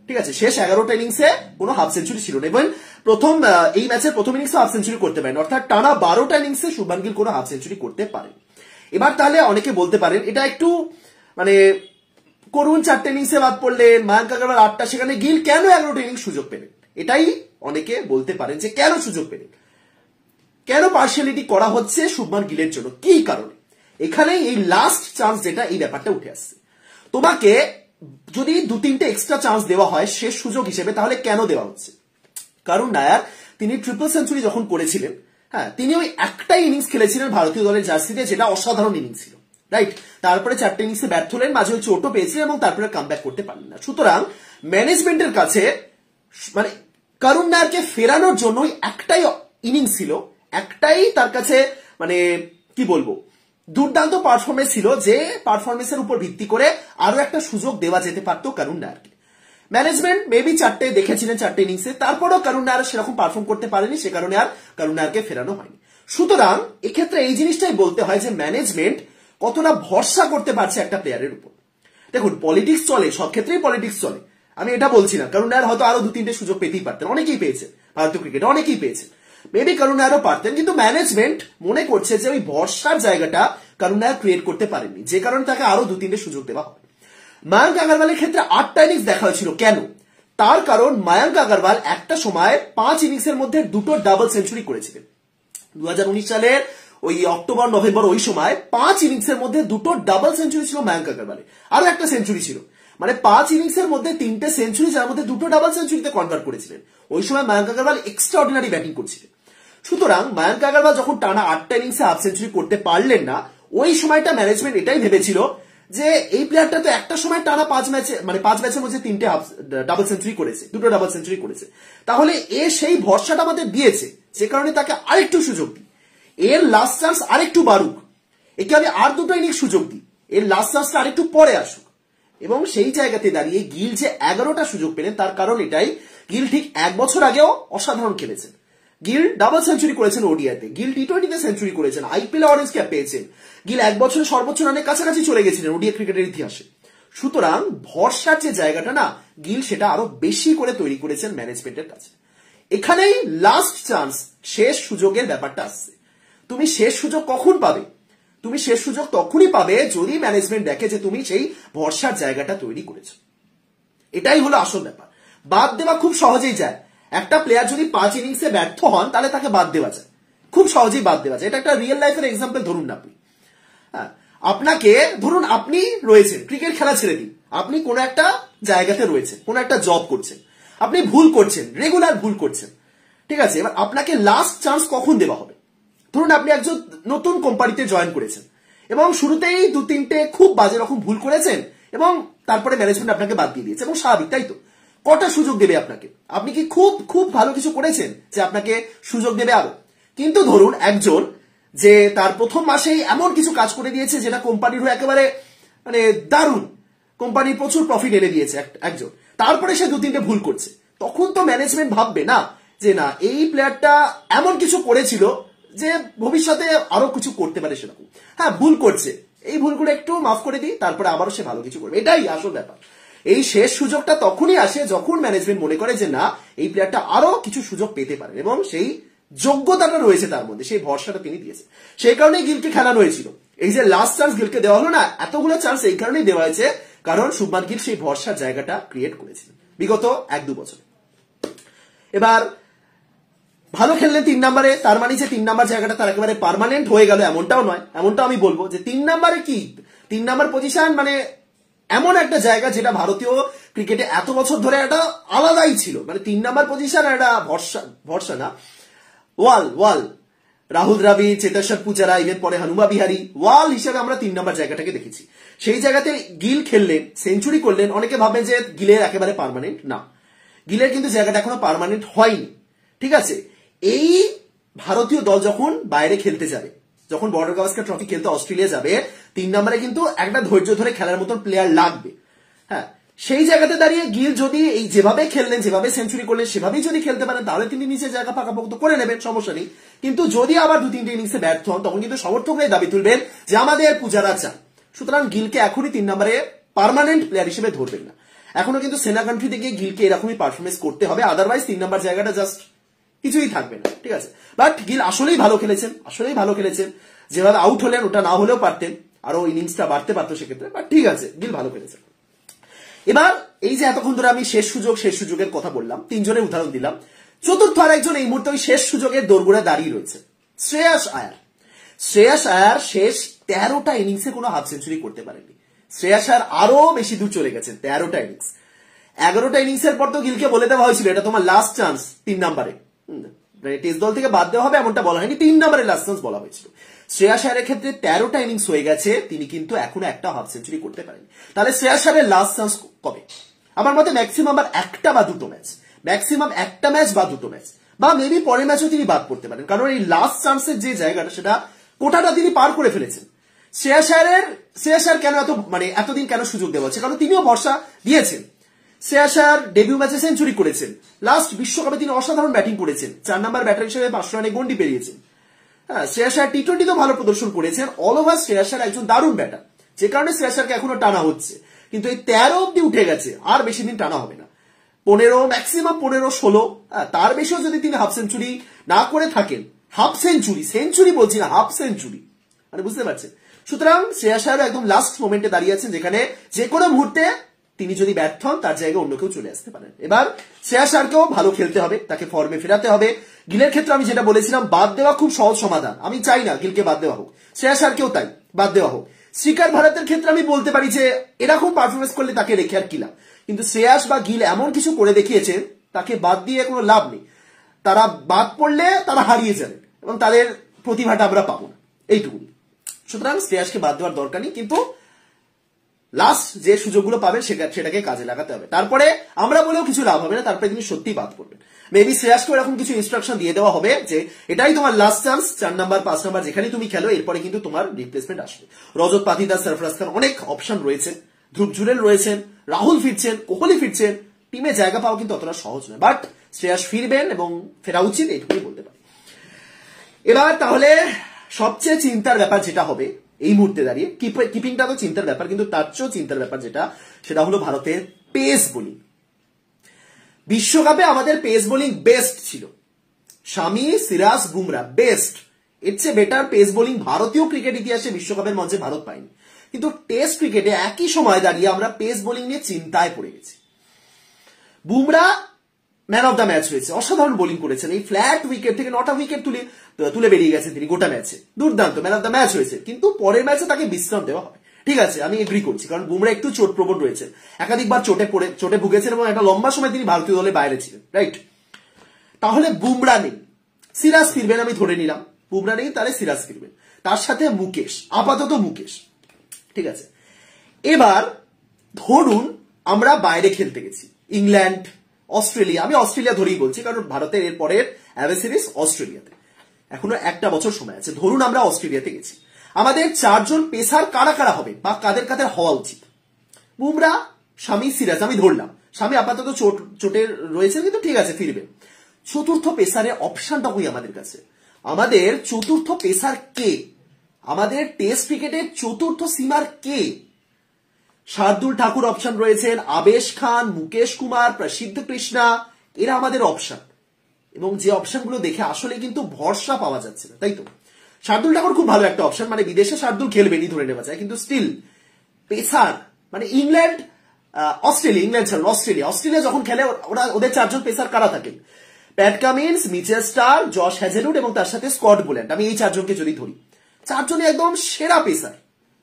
ঠিক আছে, শেষ 11টা ইনিংসে কোনো হাফ সেঞ্চুরি ছিল না, এবং এই ম্যাচের প্রথম ইনিংসে হাফ সেঞ্চুরি করতে পারেন, অর্থাৎ টানা 12টা ইনিংসে শুভমান গিল কোনো হাফ সেঞ্চুরি করতে পারেন। এবার তাহলে অনেকে বলতে পারেন এটা একটু মানে করুন 4টে ইনিংসে বাদ পড়লেন, মায়াঙ্ক আগরওয়াল 8টা, সেখানে গিল কেন 11টা ইনিংস সুযোগ পেলেন? এটাই অনেকে বলতে পারেন যে কেন সুযোগ পেলেন, কেন পার্সিয়ালিটি করা হচ্ছে শুভমান গিলের জন্য, কি কারণে? এখানেই এই লাস্ট চান্স যেটা, এই ব্যাপারটা উঠে আসছে। তোমাকে যদি 2-3টে এক্সট্রা চান্স দেওয়া হয় শেষ সুযোগ হিসেবে, তাহলে কেন দেওয়া হচ্ছে? কারণ নায়ার তিনি ট্রিপল সেঞ্চুরি যখন করেছিলেন, হ্যাঁ, তিনি ওই একটাই ইনিংস খেলেছিলেন ভারতীয় দলের জার্সিতে, যেটা অসাধারণ ইনিংস ছিল, রাইট? তারপরে 4টে ইনিংসে ব্যর্থ হলেন, মাঝে ওই চোটও পেয়েছিলেন এবং তারপরে কামব্যাক করতে পারলেন না। সুতরাং ম্যানেজমেন্টের কাছে মানে কারুন নায়ারকে ফেরানোর জন্য একটাই ইনিংস ছিল, একটাই তার কাছে মানে কি বলবো দুর্দান্ত পারফরমেন্স ছিল, যে পারফরমেন্সের উপর ভিত্তি করে আরো একটা সুযোগ দেওয়া যেতে পারতো কারুন নায়ারকে। ম্যানেজমেন্ট মেবি 4টে দেখেছিলেন 4টে ইনিংসে, তারপরেও কারুন নায়ার সেরকম পারফর্ম করতে পারেনি, সে কারণে আর কারুন নায়ারকে ফেরানো হয়নি। সুতরাং এক্ষেত্রে এই জিনিসটাই বলতে হয় যে ম্যানেজমেন্ট কতটা ভরসা করতে পারছে একটা প্লেয়ারের উপর। দেখুন, পলিটিক্স চলে, সব ক্ষেত্রেই পলিটিক্স চলে, আমি এটা বলছি না। কারুন নায়ার হয়তো আরো 2-3টে সুযোগ পেতেই পারতেন, অনেকেই পেয়েছেন, ভারতীয় ক্রিকেটে অনেকেই পেয়েছেন, মেবি কারুন নায়ারও পারতেন, কিন্তু ম্যানেজমেন্ট মনে করছে যে ওই ভরসার জায়গাটা কারুন নায়ার ক্রিয়েট করতে পারেননি, যে কারণে তাকে আরো 2-3টে সুযোগ দেওয়া হবে। মায়াঙ্ক আগরওয়ালের ক্ষেত্রে 8টা ইনিংস দেখা হয়েছিল, কেন? তার কারণ মায়াঙ্ক আগরওয়াল একটা সময় 5 ইনিংসের মধ্যে 2টো ডাবল সেঞ্চুরি করেছিলেন। 2019 সালের ওই অক্টোবর নভেম্বর ওই সময় 5 ইনিংসের মধ্যে 2টো ডাবল সেঞ্চুরি ছিল মায়াঙ্ক আগরওয়ালের, আরো একটা সেঞ্চুরি ছিল, মানে 5 ইনিংসের মধ্যে 3টে সেঞ্চুরি, যার মধ্যে 2টো ডাবল সেঞ্চুরিতে কনভার্ট করেছিলেন। ওই সময় Mayank Agarwal extra ordinary batting করছিলেন। সুতরাং মায়াঙ্ক আগরওয়াল যখন টানা 8টা ইনিংসে হাফ সেঞ্চুরি করতে পারলেন না, ওই সময়টা ম্যানেজমেন্ট এটাই ভেবেছিল যে এই প্লেয়ারটা তো একটা সময় টানা 5 ম্যাচের মধ্যে 3টে ডাবল সেঞ্চুরি করেছে, 2টো ডাবল সেঞ্চুরি করেছে, তাহলে এ সেই ভরসাটা আমাদের দিয়েছে, যে কারণে তাকে আরেকটু সুযোগ দিই, এর লাস্ট চান্স আরেকটু বাড়ুক, একে আমি আর 2টো ইনিংস সুযোগ দিই, এর লাস্ট চান্সটা আরেকটু পরে আসুক। এবং সেই জায়গাতে দাঁড়িয়ে গিল যে 11টা সুযোগ পেলেন, তার কারণ এটাই, গিল ঠিক 1 বছর আগেও অসাধারণ খেলেছেন, গিল ডাবল সেঞ্চুরি করেছেন ওডিআইতে, গিল টি20তে সেঞ্চুরি করেছেন, আইপিএল অরেঞ্জ ক্যাপ পেয়েছেন, গিল 1 বছরে সর্বোচ্চ রানের কাছাকাছি চলে গেছিলেন ওডিআই ক্রিকেটের ইতিহাসে। সুতরাং ভরসার যে জায়গাটা না, গিল সেটা আরো বেশি করে তৈরি করেছেন ম্যানেজমেন্টের কাছে। এখানেই লাস্ট চান্স, শেষ সুযোগের ব্যাপারটা আসছে। তুমি শেষ সুযোগ কখন পাবে? তুমি শেষ সুযোগ তখনই পাবে যদি ম্যানেজমেন্ট দেখে যে তুমি সেই ভরসার জায়গাটা তৈরি করেছো। এটাই হলো আসল ব্যাপার। বাদ দেওয়া খুব সহজেই যায়, একটা প্লেয়ার যদি 5 ইনিংসে ব্যর্থ হন, তাহলে তাকে বাদ দেওয়া যায়, খুব সহজেই বাদ দেওয়া যায়। এটা একটা রিয়েল লাইফের এক্সাম্পল ধরুন না আপনি, হ্যাঁ, আপনাকে ধরুন আপনি রয়েছেন, ক্রিকেট খেলা ছেড়ে দিন, আপনি কোনো একটা জায়গাতে রয়েছেন, কোনো একটা জব করছেন, আপনি ভুল করছেন, রেগুলার ভুল করছেন, ঠিক আছে? এবার আপনাকে লাস্ট চান্স কখন দেওয়া হবে? ধরুন আপনি একজন নতুন কোম্পানিতে জয়েন করেছেন এবং শুরুতেই 2-3টে খুব বাজে রকম ভুল করেছেন, এবং তারপরে ম্যানেজমেন্ট আপনাকে বাদ দিয়ে দিয়েছে, এবং স্বাভাবিক, তাই তো? কটা সুযোগ দেবে আপনাকে? আপনি কি খুব খুব ভালো কিছু করেছেন যে আপনাকে সুযোগ দেবে আরো? কিন্তু ধরুন একজন যে তার প্রথম মাসেই এমন কিছু কাজ করে দিয়েছে যেটা কোম্পানির হয়ে একেবারে মানে দারুণ, কোম্পানির প্রচুর প্রফিট এনে দিয়েছে একজন, তারপরে সে 2-3টে ভুল করছে, তখন তো ম্যানেজমেন্ট ভাববে না যে না, এই প্লেয়ারটা এমন কিছু করেছিল যে ভবিষ্যতে আরো কিছু করতে পারে সেরকম, হ্যাঁ ভুল করছে, এই ভুলগুলো একটু মাফ করে দিই, তারপরে আবারও সে ভালো কিছু করবে। এটাই আসল ব্যাপার। এই শেষ সুযোগটা তখনই আসে যখন ম্যানেজমেন্ট মনে করে যে না, এই প্লেয়ারটা আরো কিছু সুযোগ পেতে পারে, এবং সেই যোগ্যতাটা রয়েছে তার মধ্যে, সেই ভরসাটা তিনি দিয়েছেন। সেই কারণেই গিলকে খেলানো হয়েছিল। এই যে লাস্ট চান্স গিলকে দেওয়া হলো না, এতগুলো চান্স এই কারণেই দেওয়া হয়েছে কারণ শুভমান গিল সেই ভরসার জায়গাটা ক্রিয়েট করেছিলেন বিগত 1-2 বছর। এবার ভালো খেললেন 3 নম্বরে, তার মানে যে 3 নম্বর জায়গাটা তার একেবারে পার্মানেন্ট হয়ে গেল এমনটাও নয়। এমনটা আমি বলবো যে 3 নম্বরে কি, 3 নম্বর পজিশন মানে এমন একটা জায়গা যেটা ভারতীয় ক্রিকেটে এত বছর ধরে একটা আলাদাই ছিল, মানে 3 নম্বর পজিশন একটা ভরসা না, ওয়াল রাহুল দ্রাবিড়, চেতেশ্বর পূজারা, ইভেন পরে হনুমা বিহারী, ওয়াল হিসেবে আমরা 3 নম্বর জায়গাটাকে দেখেছি। সেই জায়গাতে গিল খেললেন, সেঞ্চুরি করলেন। অনেকে ভাবেন যে গিলের একেবারে পার্মানেন্ট না, গিলের কিন্তু জায়গাটা এখনো পার্মানেন্ট হয়নি। ঠিক আছে, এই ভারতীয় দল যখন বাইরে খেলতে যাবে, যখন বর্ডার গাভাস্কার ট্রফি খেলতে অস্ট্রেলিয়া যাবে, 3 নম্বরে কিন্তু একটা ধৈর্য ধরে খেলার মতন প্লেয়ার লাগবে। হ্যাঁ, সেই জায়গাতে দাঁড়িয়ে গিল যদি এই যেভাবে খেললেন, যেভাবে সেঞ্চুরি করলেন, সেভাবেই যদি খেলতে পারেন, তাহলে তিনি নিচে জায়গা পাকাপোক্ত করে নেবেন, সমস্যা নেই। কিন্তু যদি আবার 2-3টে ইনিংসে ব্যর্থ হন, তখন কিন্তু সমর্থকরাই দাবি তুলবেন যে আমাদের পূজারা চান। সুতরাং গিলকে এখনই 3 নম্বরে পার্মানেন্ট প্লেয়ার হিসেবে ধরবেন না। এখনো কিন্তু সেনা কান্ট্রিতে গিয়ে গিলকে এরকমই পারফরমেন্স করতে হবে, আদারওয়াইজ 3 নম্বর জায়গাটা জাস্ট কিছুই থাকবে না। ঠিক আছে, বাট গিল আসলেই ভালো খেলেছেন, আসলেই ভালো খেলেছেন। যেভাবে আউট হলেন ওটা না হলেও পারতেন, আরো ইনিংসটা বাড়তে পারতো সেক্ষেত্রে, বাট ঠিক আছে, গিল ভালো খেলেছেন। এবার এই যে এতক্ষণ ধরে আমি শেষ সুযোগের কথা বললাম, 3 জনের উদাহরণ দিলাম, চতুর্থ আর একজন এই মুহূর্তে ওই শেষ সুযোগের দোরগোড়ায় দাঁড়িয়ে রয়েছে, শ্রেয়াস আয়ার। শ্রেয়াস আয়ার শেষ 13টা ইনিংসে কোনো হাফ সেঞ্চুরি করতে পারেননি। শ্রেয়াস আয়ার আরো বেশি দূর চলে গেছেন, 13টা ইনিংস। 11টা ইনিংসের পর তো গিলকে বলে দেওয়া হয়েছিল এটা তোমার লাস্ট চান্স 3 নম্বরে, টেস্ট দল থেকে বাদ দেওয়া হবে এমনটা বলা হয়নি, 3 নম্বরে লাস্ট চান্স বলা হয়েছিল। শ্রেয়াস আয়ারের ক্ষেত্রে 13টা ইনিংস হয়ে গেছে, তিনি কিন্তু এখনো একটা হাফ সেঞ্চুরি করতে পারেনি। তাহলে শ্রেয়াস আয়ারের লাস্ট চান্স কবে? আমার মতে ম্যাক্সিমাম আর একটা বা দুটো ম্যাচ, ম্যাক্সিমাম একটা ম্যাচ বা দুটো ম্যাচ, বা মেবি পরের ম্যাচও তিনি বাদ পড়তে পারেন, কারণ এই লাস্ট চান্সের যে জায়গাটা, সেটা কোটাটা তিনি পার করে ফেলেছেন। শ্রেয়াস আয়ার কেন এতদিন কেন সুযোগ দেওয়া হচ্ছে? কারণ তিনিও ভরসা দিয়েছেন। শ্রেয়াস আয়ার ডেবিউ ম্যাচে সেঞ্চুরি করেছেন, লাস্ট বিশ্বকাপে তিনি অসাধারণ ব্যাটিং করেছেন, 4 নম্বর ব্যাটার হিসেবে 500 রানে গন্ডি পেরিয়েছেন। হ্যাঁ, শ্রেয়াস আয়ার টি-20 তো ভালো প্রদর্শন করেছেন, অল ওভার শ্রেয়াস আয়ার একজন দারুণ ব্যাটার, যে কারণে শ্রেয়াস আয়ারকে এখনো টানা হচ্ছে। কিন্তু এই 13 অব্দি উঠে গেছে, আর বেশি দিন টানা হবে না। 15, ম্যাক্সিমাম 15-16, তার বেশিও যদি তিনি হাফ সেঞ্চুরি না করে থাকেন, হাফ সেঞ্চুরি বলছি না, হাফ সেঞ্চুরি, মানে বুঝতে পারছেন। সুতরাং শ্রেয়াস আয়ার একদম লাস্ট মোমেন্টে দাঁড়িয়ে আছেন, যেখানে যে কোনো মুহূর্তে তিনি যদি ব্যর্থ হন, তার জায়গায় অন্য কেউ চলে আসতে পারেন। এবার শ্রেয়াস আয়ারকেও ভালো খেলতে হবে, তাকে ফর্মে ফেরাতে হবে। গিলের ক্ষেত্রে আমি যেটা বলেছিলাম, বাদ দেওয়া খুব সহজ সমাধান, আমি চাই না গিলকে বাদ দেওয়া হোক, শ্রেয়াস আয়ারকেও তাই বাদ দেওয়া হোক। শ্রীকার ভারতের ক্ষেত্রে আমি বলতে পারি যে এরকম পারফরমেন্স করলে তাকে রেখে আর কি লাভ, কিন্তু শ্রেয়াস বা গিল এমন কিছু করে দেখিয়েছেন, তাকে বাদ দিয়ে কোনো লাভ নেই। তারা বাদ পড়লে তারা হারিয়ে যাবে এবং তাদের প্রতিভাটা আমরা পাবো না, এইটুকুনি। সুতরাং শ্রেয়াসকে বাদ দেওয়ার দরকার নেই, কিন্তু লাস্ট যে সুযোগগুলো পাবেন সেটাকে কাজে লাগাতে হবে। তারপরে আমরা বলেও কিছু লাভ হবে না, তারপরে তিনি সত্যিই বাদ করবেন। মেবি শ্রেয়াসকে এরকম কিছু ইনস্ট্রাকশন দিয়ে দেওয়া হবে যে এটাই তোমার লাস্ট চান্স, 4 নাম্বার 5 নাম্বার যেখানে তুমি খেলো, এরপরে কিন্তু তোমার রিপ্লেসমেন্ট আসবে। রজত পাতিদার, সরফরাজ খান, অনেক অপশন রয়েছে, ধ্রুব জুরেল রয়েছেন, রাহুল ফিরছেন, কোহলি ফিরছেন, টিমে জায়গা পাওয়া কিন্তু অতটা সহজ নয়। বাট শ্রেয়াস ফিরবেন এবং ফেরা উচিত, এইটুকুই বলতে পারি। এবার তাহলে সবচেয়ে চিন্তার ব্যাপার যেটা হবে এই মুহূর্তে দাঁড়িয়ে, কিপিংটা তো চিন্তার ব্যাপার, কিন্তু তার চেয়েও চিন্তার ব্যাপার সেটা হলো ভারতের পেস বোলিং। বিশ্বকাপে আমাদের পেস বোলিং বেস্ট ছিল, শামি, সিরাজ, বুমরা বেস্ট। এর চেয়ে বেটার পেস বোলিং ভারতীয় ক্রিকেট ইতিহাসে বিশ্বকাপের মঞ্চে ভারত পায়নি। কিন্তু টেস্ট ক্রিকেটে একই সময় দাঁড়িয়ে আমরা পেস বোলিং নিয়ে চিন্তায় পড়ে গেছি। Bumrah man of the match হয়েছে, অসাধারণ বোলিং করেছেন, এই ফ্ল্যাট উইকেট থেকে 9টা উইকেট তুলে বেরিয়ে গেছেন তিনি গোটা ম্যাচে, দুর্দান্ত ম্যান অফ দ্য ম্যাচ হয়েছে। কিন্তু পরের ম্যাচে তাকে বিশ্রাম দেওয়া হবে, ঠিক আছে, আমি এগ্রি করছি, কারণ বুমরা একটু চোট প্রবণ রয়েছে, একাধিকবার চোটে ভুগেছেন এবং একটা লম্বা সময় তিনি ভারতীয় দলে বাইরে ছিলেন, রাইট। তাহলে বুমরা নেই, সিরাজ ফিরবেন, আমি ধরে নিলাম বুমরা নেই, তাহলে সিরাজ ফিরবেন, তার সাথে মুকেশ, আপাতত মুকেশ, ঠিক আছে। এবার ধরুন আমরা বাইরে খেলতে গেছি, ইংল্যান্ড, অস্ট্রেলিয়া, আমি অস্ট্রেলিয়া ধরেই বলছি কারণ ভারতের এর পরের অ্যাওয়ে সিরিজ অস্ট্রেলিয়াতে, এখনো একটা বছর সময় আছে। ধরুন আমরা অস্ট্রেলিয়াতে গেছি, আমাদের 4 জন পেসার কারা কারা হবে বা কাদের কাদের হওয়া উচিত? বুমরা, শামি, সিরাজ, আমি ধরলাম। শামি আপাতত চোটে রয়েছে, কিন্তু ঠিক আছে, ফিরবে। চতুর্থ পেসারের অপশনটা কই আমাদের কাছে? আমাদের চতুর্থ পেসার কে? আমাদের টেস্ট ক্রিকেটের চতুর্থ সিমার কে? শার্দুল ঠাকুর অপশন রয়েছেন, আবেশ খান, মুকেশ কুমার, প্রসিদ্ধ কৃষ্ণা, এরা আমাদের অপশন, এবং যে অপশনগুলো দেখে আসলে কিন্তু ভরসা পাওয়া যাচ্ছে না, তাই তো? শার্দুল ঠাকুর খুব ভালো একটা অপশন, মানে বিদেশে শার্দুল খেলবেনই ধরে নেওয়া যায়, কিন্তু স্টিল পেসার মানে ইংল্যান্ড, অস্ট্রেলিয়া যখন খেলে ওদের 4 জন পেসার কারা থাকেন? Pat Cummins, Mitchell Starc, Josh Hazlewood এবং তার সাথে স্কট বোল্যান্ড। আমি এই 4 জনকে যদি ধরি, 4 জনই একদম সেরা পেসার।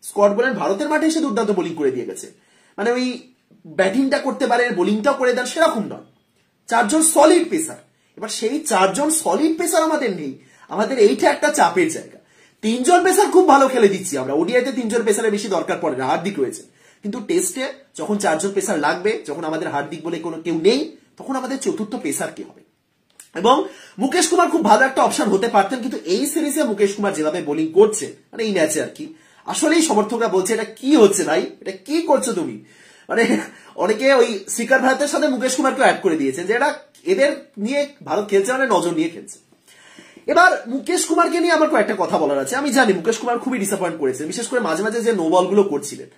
স্কট বোল্যান্ড ভারতের মাঠে এসে দুর্দান্ত বোলিং করে দিয়ে গেছে, মানে ওই ব্যাটিংটা করতে পারে, বোলিংটাও করে দেন, সেরকম নয়। 4 জন সলিড পেসার। এবার সেই 4 জন সলিড পেসার আমাদের নেই, আমাদের এইটা একটা চাপের জায়গা। 3 জন পেসার খুব ভালো খেলে দিচ্ছি আমরা, ওডিআইতে 3 জন পেসারের বেশি দরকার পড়ে না, হার্দিক রয়েছে, কিন্তু টেস্টে যখন 4 জন পেসার লাগবে, যখন আমাদের হার্দিক বলে কোনো কেউ নেই, তখন আমাদের চতুর্থ পেসার কি হবে? এবং মুকেশ কুমার খুব ভালো একটা অপশন হতে পারতেন, কিন্তু এই সিরিজে মুকেশ কুমার যেভাবে বোলিং করছে, মানে এই ম্যাচে আর কি, আসলেই সমর্থকরা বলছে এটা কি হচ্ছে ভাই, এটা কি করছো তুমি? মানে অনেকে ওই শ্রীকার ভারতের সাথে মুকেশ কুমারকে অ্যাড করে দিয়েছেন যে এটা এদের নিয়ে ভারত খেলছে, মানে নজর নিয়ে খেলছে। এবার মুকেশ কুমারকে নিয়ে আমার কয়েকটা কথা বলার আছে। আমি জানি মুকেশ কুমার খুবই ডিসঅ্যাপয়েন্ট করেছে, বিশেষ করে মাঝে মাঝে যে নো বল গুলো করছিলেন,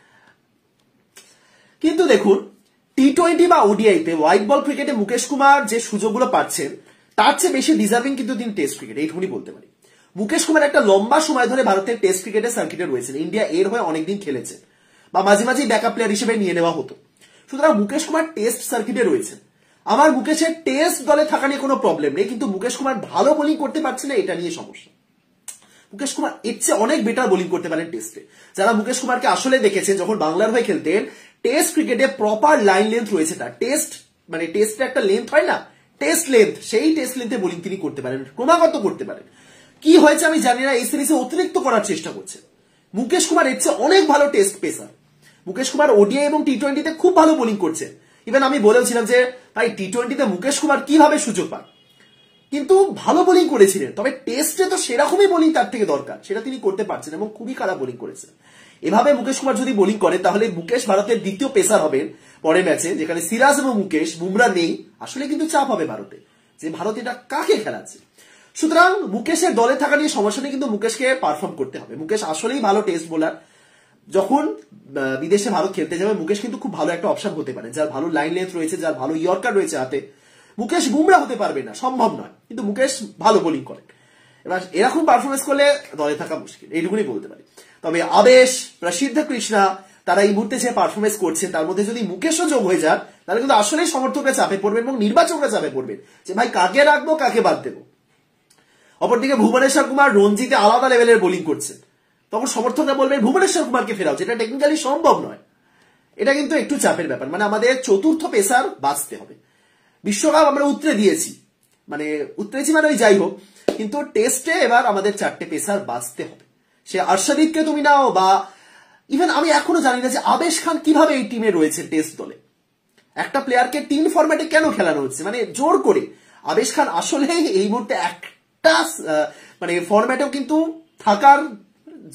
কিন্তু দেখুন টি-20 বা ওডিআইতে হোয়াইট বল ক্রিকেটে মুকেশ কুমার যে সুযোগগুলো পাচ্ছেন তার চেয়ে বেশি ডিজার্ভিং কিন্তু তিনি টেস্ট ক্রিকেট, এইটুকুনি বলতে পারি। মুকেশ কুমার একটা লম্বা সময় ধরে ভারতের টেস্ট ক্রিকেটের সার্কিটে রয়েছেন, ইন্ডিয়া এর হয়ে অনেকদিন খেলেছেন বা মাঝে মাঝে ব্যাকআপ প্লেয়ার হিসেবে নিয়ে নেওয়া হতো। সুতরাং মুকেশ কুমার টেস্ট সার্কিটে রয়েছেন। আমার মুকেশের টেস্ট দলে থাকা নিয়ে কোনো প্রবলেম নেই, কিন্তু মুকেশ কুমার ভালো বোলিং করতে পারছে না, এটা নিয়ে সমস্যা। মুকেশ কুমার এর চেয়ে অনেক বেটার বোলিং করতে পারেন টেস্টে। যারা মুকেশ কুমারকে আসলে দেখেছেন যখন বাংলার হয়ে খেলতেন, টেস্ট ক্রিকেটে প্রপার লাইন লেন্থ রয়েছে তার, টেস্ট মানে টেস্টের একটা লেন্থ হয় না, টেস্ট লেন্থ, সেই টেস্ট লেন্থে বোলিং তিনি করতে পারেন, ক্রমাগত করতে পারেন। কি হয়েছে আমি জানি না, এই সিরিজে অতিরিক্ত করার চেষ্টা করছে। মুকেশ কুমার এর চেয়ে অনেক ভালো test pacer. Mukesh Kumar ODI এবং টি-20তে খুব ভালো বোলিং করছে। ইভেন আমি বলেছিলাম যে ভাই টি-20তে মুকেশ কুমার কিভাবে সুযোগ পান, কিন্তু ভালো বোলিং করেছিলেন, তবে টেস্টে তো সেরকমই বোলিং তার থেকে দরকার, সেটা তিনি করতে পারছেন এবং খুবই খারাপ বোলিং করেছেন। এভাবে মুকেশ কুমার যদি বোলিং করে তাহলে মুকেশ ভারতের দ্বিতীয় পেসার হবেন পরের ম্যাচে, যেখানে সিরাজ এবং মুকেশ, বুমরা নেই, আসলে কিন্তু চাপ হবে ভারতে যে ভারত এটা কাকে খেলাচ্ছে। সুতরাং মুকেশের দলে থাকা নিয়ে সমস্যা নেই, কিন্তু মুকেশকে পারফর্ম করতে হবে। মুকেশ আসলেই ভালো টেস্ট বোলার, যখন বিদেশে ভারত খেলতে যাবে মুকেশ কিন্তু খুব ভালো একটা অপশন হতে পারে, যার ভালো লাইন লেন্থ রয়েছে, যার ভালো ইয়র্কার রয়েছে হাতে। মুকেশ বুমরা হতে পারবে না, সম্ভব নয়, কিন্তু মুকেশ ভালো বোলিং করে। এবার এরকম পারফরমেন্স করলে দলে থাকা মুশকিল, এইটুকুনি বলতে পারি। তবে আবেশ, প্রসিদ্ধ কৃষ্ণা, তারা এই মুহূর্তে যে পারফরমেন্স করছেন তার মধ্যে যদি মুকেশও যোগ হয়ে যান, তাহলে কিন্তু আসলেই সমর্থকরা চাপে পড়বেন এবং নির্বাচকরা চাপে পড়বেন যে ভাই কাকে রাখবো, কাকে বাদ দেবো। অপরদিকে ভুবনেশ্বর কুমার রঞ্জিতে আলাদা লেভেলের বোলিং করছেন, তখন সমর্থকরা বলবেন ভুবনেশ্বর কুমারকে ফেরাও, যেটা টেকনিক্যালি সম্ভব নয়। এটা কিন্তু একটু চাপের ব্যাপার, মানে আমাদের চতুর্থ পেসার বাঁচতে হবে। বিশ্বকাপ আমরা উতরে দিয়েছি, মানে উতরেছি মানে ওই যাই হোক, কিন্তু টেস্টে এবার আমাদের 4টে পেসার বাঁচতে হবে। সে আর্শদীপকে তুমি নাও, বা ইভেন আমি এখনো জানি না যে আবেশ খান কিভাবে এই টিমে রয়েছে টেস্ট দলে। একটা প্লেয়ারকে 3 ফরম্যাটে কেন খেলানো হচ্ছে, মানে জোর করে। আবেশ খান আসলে এই মুহূর্তে একটা মানে ফরম্যাটেও কিন্তু থাকার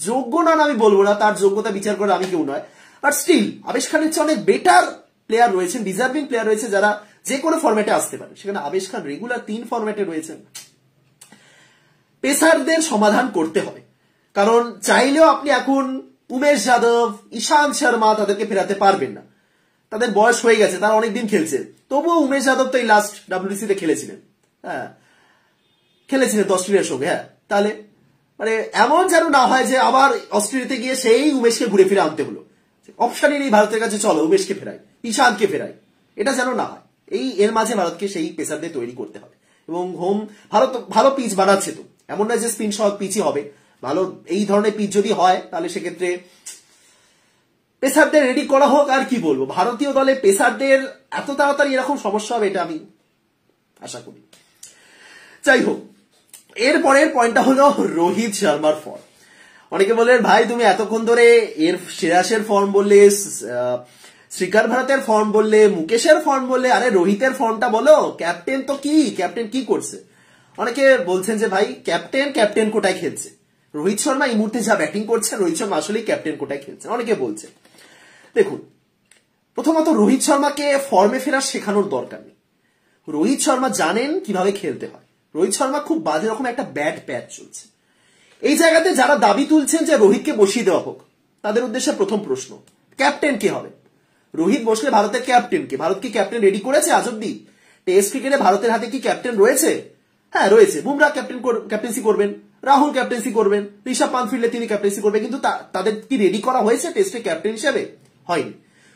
যোগ্য না, আমি বলবো না, তার যোগ্যতা বিচার করে আমি কেউ নয়, বাট স্টিল আবেশ খানের চেয়ে অনেক বেটার প্লেয়ার রয়েছেন, ডিজার্ভিং প্লেয়ার রয়েছে যারা যে কোনো ফরম্যাটে আসতে পারে, সেখানে আবেশ খান রেগুলার 3 ফরম্যাটে রয়েছেন। পেসারদের সমাধান করতে হবে, কারণ চাইলেও আপনি এখন উমেশ যাদব, ঈশান্ত শর্মা তাদেরকে ফেরাতে পারবেন না, তাদের বয়স হয়ে গেছে, তারা অনেকদিন খেলছে। তবুও উমেশ যাদব তো এই লাস্ট ডাব্লিউসিতে খেলেছিলেন, হ্যাঁ খেলেছিলেন তো অস্ট্রেলিয়ার সঙ্গে, হ্যাঁ, তাহলে মানে এমন যেন না হয় যে আবার অস্ট্রেলিয়াতে গিয়ে সেই উমেশকে ঘুরে ফিরে আনতে হলো, অপশনই নেই ভারতের কাছে, চলো উমেশকে ফেরাই, ঈশান্তকে ফেরাই, এটা যেন না হয়। এর মাঝে ভারতকে সেই পেসারদের তৈরি করতে হবে। এবং ভারত ভালো পিচ বানাচ্ছে তো, এমন না যে স্পিন শট পিচই হবে, ভালো এই ধরনের পিচ যদি হয় তাহলে সেক্ষেত্রে পেসারদের রেডি করা হোক। আর কি বলবো, ভারতীয় দলে পেসারদের এত তাড়াতাড়ি এরকম সমস্যা হবে এটা আমি আশা করি। যাই হোক, এরপরের পয়েন্টটা হলো রোহিত শর্মার ফর্ম। অনেকে বললেন ভাই তুমি এতক্ষণ ধরে এর শ্রেয়াসের ফর্ম বললে, শ্রীকার ভারতের ফর্ম বললে, মুকেশের ফর্ম বললে, আরে রোহিতের ফর্মটা বলো, ক্যাপ্টেন তো কি, ক্যাপ্টেন কি করছে? অনেকে বলছেন যে ভাই ক্যাপ্টেন কোটায় খেলছে, রোহিত শর্মা এই মুহূর্তে যা ব্যাটিং করছে, রোহিত শর্মা আসলেই ক্যাপ্টেন কোটায় খেলছে, অনেকে বলছে। দেখুন, প্রথমত রোহিত শর্মাকে ফর্মে ফেরা শেখানোর দরকার নেই, রোহিত শর্মা জানেন কিভাবে খেলতে হয়। রোহিত শর্মা খুব বাজে রকম একটা ব্যাড প্যাচ চলছে, এই জায়গাতে যারা দাবি তুলছেন যে রোহিতকে বসিয়ে দেওয়া হোক, তাদের উদ্দেশ্যে প্রথম প্রশ্ন, ক্যাপ্টেন কে হবে? রোহিত বসলে ভারতের ক্যাপ্টেন কে? ভারত কি ক্যাপ্টেন রেডি করেছে আজ অব্দি? টেস্ট ক্রিকেটে ভারতের হাতে কি ক্যাপ্টেন রয়েছে? হ্যাঁ রয়েছে, বুমরা ক্যাপ্টেন্সি করবেন, রাহুল ক্যাপ্টেন্সি করবেন, ঋষভ পান্ত ফিরলে তিনি ক্যাপ্টেন্সি করবেন, কিন্তু তাদের কি রেডি করা হয়েছে টেস্টে ক্যাপ্টেন হিসেবে? হয়নি।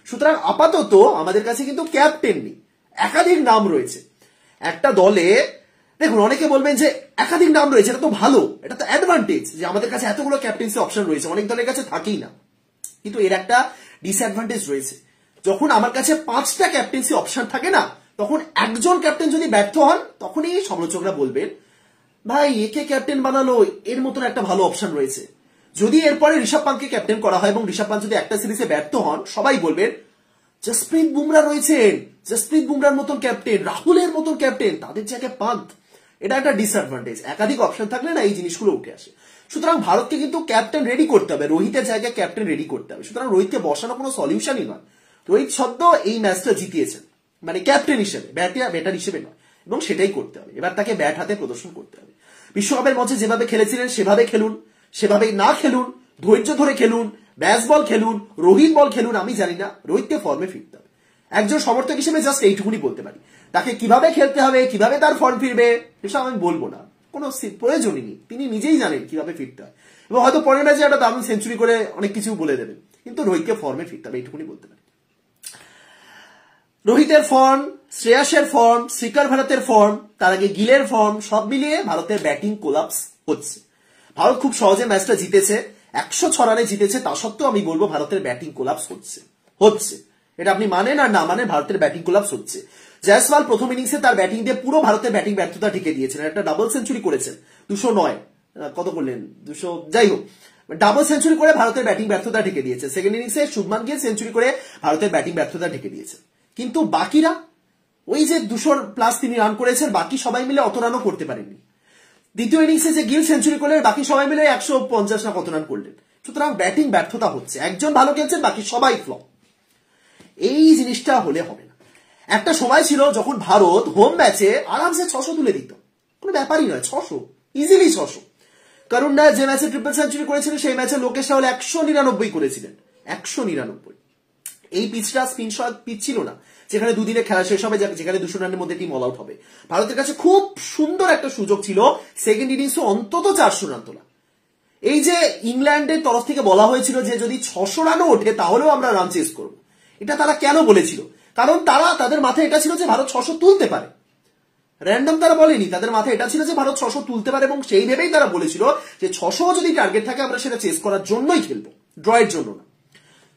সুতরাং আপাতত আমাদের কাছে কিন্তু ক্যাপ্টেন নেই, একাধিক নাম রয়েছে একটা দলে। দেখুন, অনেকে বলবেন যে একাধিক নাম রয়েছে, এটা তো ভালো, এটা তো অ্যাডভান্টেজ যে আমাদের কাছে এতগুলো ক্যাপ্টেন্সি অপশন রয়েছে, অনেক দলের কাছে থাকেই না। কিন্তু এর একটা ডিসঅ্যাডভান্টেজ রয়েছে, যখন আমার কাছে 5টা ক্যাপ্টেন্সি অপশন থাকে না, তখন একজন ক্যাপ্টেন যদি ব্যর্থ হন, তখনই সমালোচকরা বলবেন ভাই একে ক্যাপ্টেন বানালো, এর মতন একটা ভালো অপশন রয়েছে। যদি এরপরে ঋষভ পান্তকে ক্যাপ্টেন করা হয় এবং ঋষভ পান্ত যদি একটা সিরিজে ব্যর্থ হন, সবাই বলবেন জসপ্রীত বুমরা রয়েছেন, জসপ্রীত বুমরার মতন ক্যাপ্টেন, রাহুলের মতন ক্যাপ্টেন, তাদের জায়গায় পান্ত। এটা একটা ডিসঅ্যাডভান্টেজ, একাধিক অপশন থাকলে না এই জিনিসগুলো উঠে আসে। সুতরাং ভারতকে কিন্তু ক্যাপ্টেন রেডি করতে হবে, রোহিতের জায়গায় ক্যাপ্টেন রেডি করতে হবে। সুতরাং রোহিতকে বসানো কোনো সলিউশনই নয়। রোহিত সদ্য এই ম্যাচটা জিতিয়েছেন, মানে ক্যাপ্টেন হিসেবে, ব্যাটার হিসেবে নয়, এবং সেটাই করতে হবে। এবার তাকে ব্যাট হাতে প্রদর্শন করতে হবে। বিশ্বকাপের মঞ্চে যেভাবে খেলেছিলেন সেভাবে খেলুন, সেভাবে না খেলুন, ধৈর্য ধরে খেলুন, ব্যাস বল খেলুন, রোহিত বল খেলুন, আমি জানি না, রোহিতকে ফর্মে ফিরতে হবে। একজন সমর্থক হিসেবে জাস্ট এইটুকুনি বলতে পারি। তাকে কিভাবে খেলতে হবে, কিভাবে তার ফর্ম ফিরবে, এসব আমি বলবো না, কোনো প্রয়োজনই নেই। তিনি নিজেই জানেন কিভাবে ফিরতে হয়, এবং হয়তো পরের ম্যাচে একটা দারুণ সেঞ্চুরি করে অনেক কিছু বলে দেবেন, কিন্তু রোহিতকে ফর্মে ফিরতে হবে, এইটুকুনি বলতে পারি। রোহিতের ফর্ম, শ্রেয়াসের ফর্ম, শিখর ভারতের ফর্ম, তার আগে গিলের ফর্ম, সব মিলিয়ে ভারতের ব্যাটিং কোলাপস হচ্ছে। ভারত খুব সহজে ম্যাচটা জিতেছে, 106 রানে জিতেছে, তা সত্ত্বেও আমি বলবো ভারতের ব্যাটিং কোলাপস হচ্ছে। এটা আপনি মানেন আর না মানেন, ভারতের ব্যাটিং কোলাপস হচ্ছে। জয়সওয়াল প্রথম ইনিংসে তার ব্যাটিং দিয়ে পুরো ভারতের ব্যাটিং ব্যর্থতা ঢেকে দিয়েছেন। একটা ডাবল সেঞ্চুরি করেছেন, 209, কত করলেন 200, যাই হোক, ডাবল সেঞ্চুরি করে ভারতের ব্যাটিং ব্যর্থতা ঢেকে দিয়েছে। সেকেন্ড ইনিংসে শুভমান গিল সেঞ্চুরি করে ভারতের ব্যাটিং ব্যর্থতা ঢেকে দিয়েছে। কিন্তু বাকিরা, ওই যে 200+ তিনি রান করেছেন, বাকি সবাই মিলে অত রানও করতে পারেননি। দ্বিতীয় ইনিংসে যে গিল সেঞ্চুরি করলেন, বাকি সবাই মিলে 150 না কত রান করলেন। সুতরাং ব্যাটিং ব্যর্থতা হচ্ছে, একজন ভালো খেলছেন, বাকি সবাই ফ্লপ। এই জিনিসটা হলে হবে না। একটা সময় ছিল যখন ভারত হোম ম্যাচে আরামসে 600 তুলে দিত, কোনো ব্যাপারই নয়, 600 ইজিলি 600। কারণ না, যে ম্যাচে ট্রিপল সেঞ্চুরি করেছিলেন সেই ম্যাচে লোকেশ রাহুল 199 করেছিলেন, 199। এই পিচটা স্পিন শট পিচ ছিল না, যেখানে দুদিনে খেলা শেষ হবে, যেখানে 200 রানের মধ্যে টিম অল আউট হবে। ভারতের কাছে খুব সুন্দর একটা সুযোগ ছিল সেকেন্ড ইনিংসে অন্তত 400 রান তোলা। এই যে ইংল্যান্ডের তরফ থেকে বলা হয়েছিল যে যদি 600 রানও ওঠে তাহলেও আমরা রান চেস করব, এটা তারা কেন বলেছিল? কারণ তাদের মাথায় এটা ছিল যে ভারত 600 তুলতে পারে। র্যান্ডম তারা বলেনি, তাদের মাথায় এটা ছিল যে ভারত 600 তুলতে পারে, এবং সেই ভেবেই তারা বলেছিল যে 600 যদি টার্গেট থাকে আমরা সেটা চেস করার জন্যই খেলবো, ড্রয়ের জন্য না।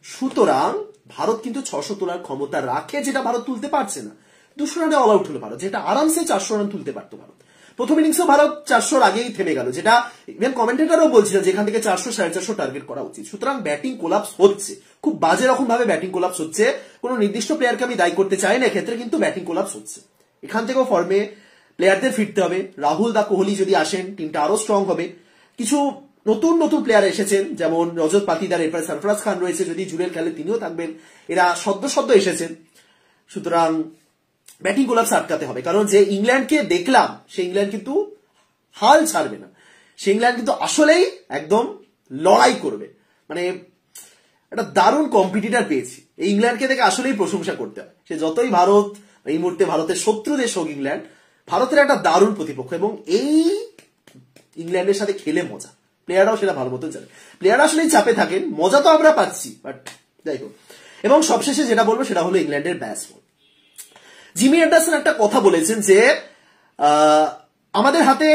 সুতরাং ভারত কিন্তু 600 তোলার ক্ষমতা রাখে, যেটা ভারত তুলতে পারছে না। 200 রানে অল আউট হলো ভারত, যেটা আরামসে 400 রান তুলতে পারতো ভারত। প্রথম ইনিংসে ভারত 400 আগেই থেমে গেল, যেটা ইভেন কমেন্টেটরও বলছিল যেখান থেকে 400 450 টার্গেট করা উচিত। সুতরাং ব্যাটিং কোলাপস হচ্ছে, খুব বাজে রকম ভাবে ব্যাটিং কোলাপস হচ্ছে। কোন নির্দিষ্ট প্লেয়ারকে আমি দায়ী করতে চাই না এক্ষেত্রে, কিন্তু ব্যাটিং কোলাপস হচ্ছে। এখান থেকেও ফর্মে প্লেয়ারদের ফিরতে হবে। রাহুল দা কোহলি যদি আসেন, টিমটা আরো স্ট্রং হবে। কিছু নতুন নতুন প্লেয়ার এসেছেন, যেমন রজত পাতিদার, এরপরে সরফরাজ খান রয়েছে, যদি জুড়েল খেলে তিনিও থাকবেন। এরা সদ্য এসেছেন। সুতরাং ব্যাটিং কোলাপস আটকাতে হবে, কারণ যে ইংল্যান্ডকে দেখলাম সেই ইংল্যান্ড কিন্তু হাল ছাড়বে না। সেই ইংল্যান্ড কিন্তু আসলেই একদম লড়াই করবে, মানে একটা দারুণ কম্পিটিটর পেয়েছি। এই ইংল্যান্ডকে দেখে আসলেই প্রশংসা করতে হয়। সে যতই ভারত এই মুহূর্তে ভারতের শত্রু দেশ হোক, ইংল্যান্ড ভারতের একটা দারুণ প্রতিপক্ষ, এবং এই ইংল্যান্ডের সাথে খেলে মজা। প্লেয়াররাও সেটা ভালো মতো জানে, প্লেয়াররা আসলেই চাপে থাকেন, মজা তো আমরা পাচ্ছি, বাট যাই হোক। এবং সবশেষে যেটা বলবো সেটা হলো ইংল্যান্ডের ব্যাটসম্যান জিমি অ্যান্ডারসন একটা কথা বলেছেন যে আমাদের হাতে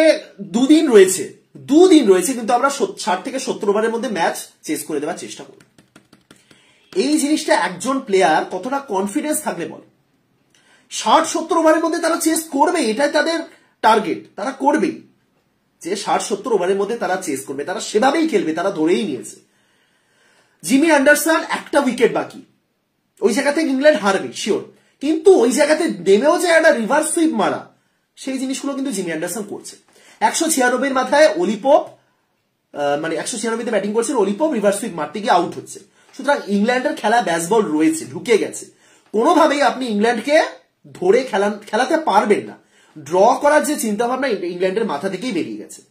দুদিন রয়েছে, কিন্তু আমরা 60 থেকে 70 ওভারের মধ্যে ম্যাচ চেস করে দেওয়ার চেষ্টা করব। এই জিনিসটা একজন প্লেয়ার কতটা কনফিডেন্স থাকলে বলে। 60-70 ওভারের মধ্যে তারা চেস করবে, এটাই তাদের টার্গেট, তারা করবেই, যে 60-70 ওভারের মধ্যে তারা চেস করবে, তারা সেভাবেই খেলবে, তারা ধরেই নিয়েছে। জিমি অ্যান্ডারসন একটা উইকেট বাকি, ওই জায়গা থেকে ইংল্যান্ড হারবে শিওর, কিন্তু ওই জায়গাতে নেমেও যে একটা রিভার্স সুইপ মারা, সেই জিনিসগুলো কিন্তু জিমি অ্যান্ডারসন করছে। 196 মাথায় অলিপপ, মানে 196 ব্যাটিং করছেন, অলিপপ রিভার্স সুইপ মারতে গিয়ে আউট হচ্ছে। সুতরাং ইংল্যান্ডের খেলা ব্যাসবল রয়েছে, ঢুকে গেছে। কোনোভাবেই আপনি ইংল্যান্ডকে ধরে খেলাতে পারবেন না। ড্র করার যে চিন্তা ভাবনা ইংল্যান্ডের মাথা থেকেই বেরিয়ে গেছে।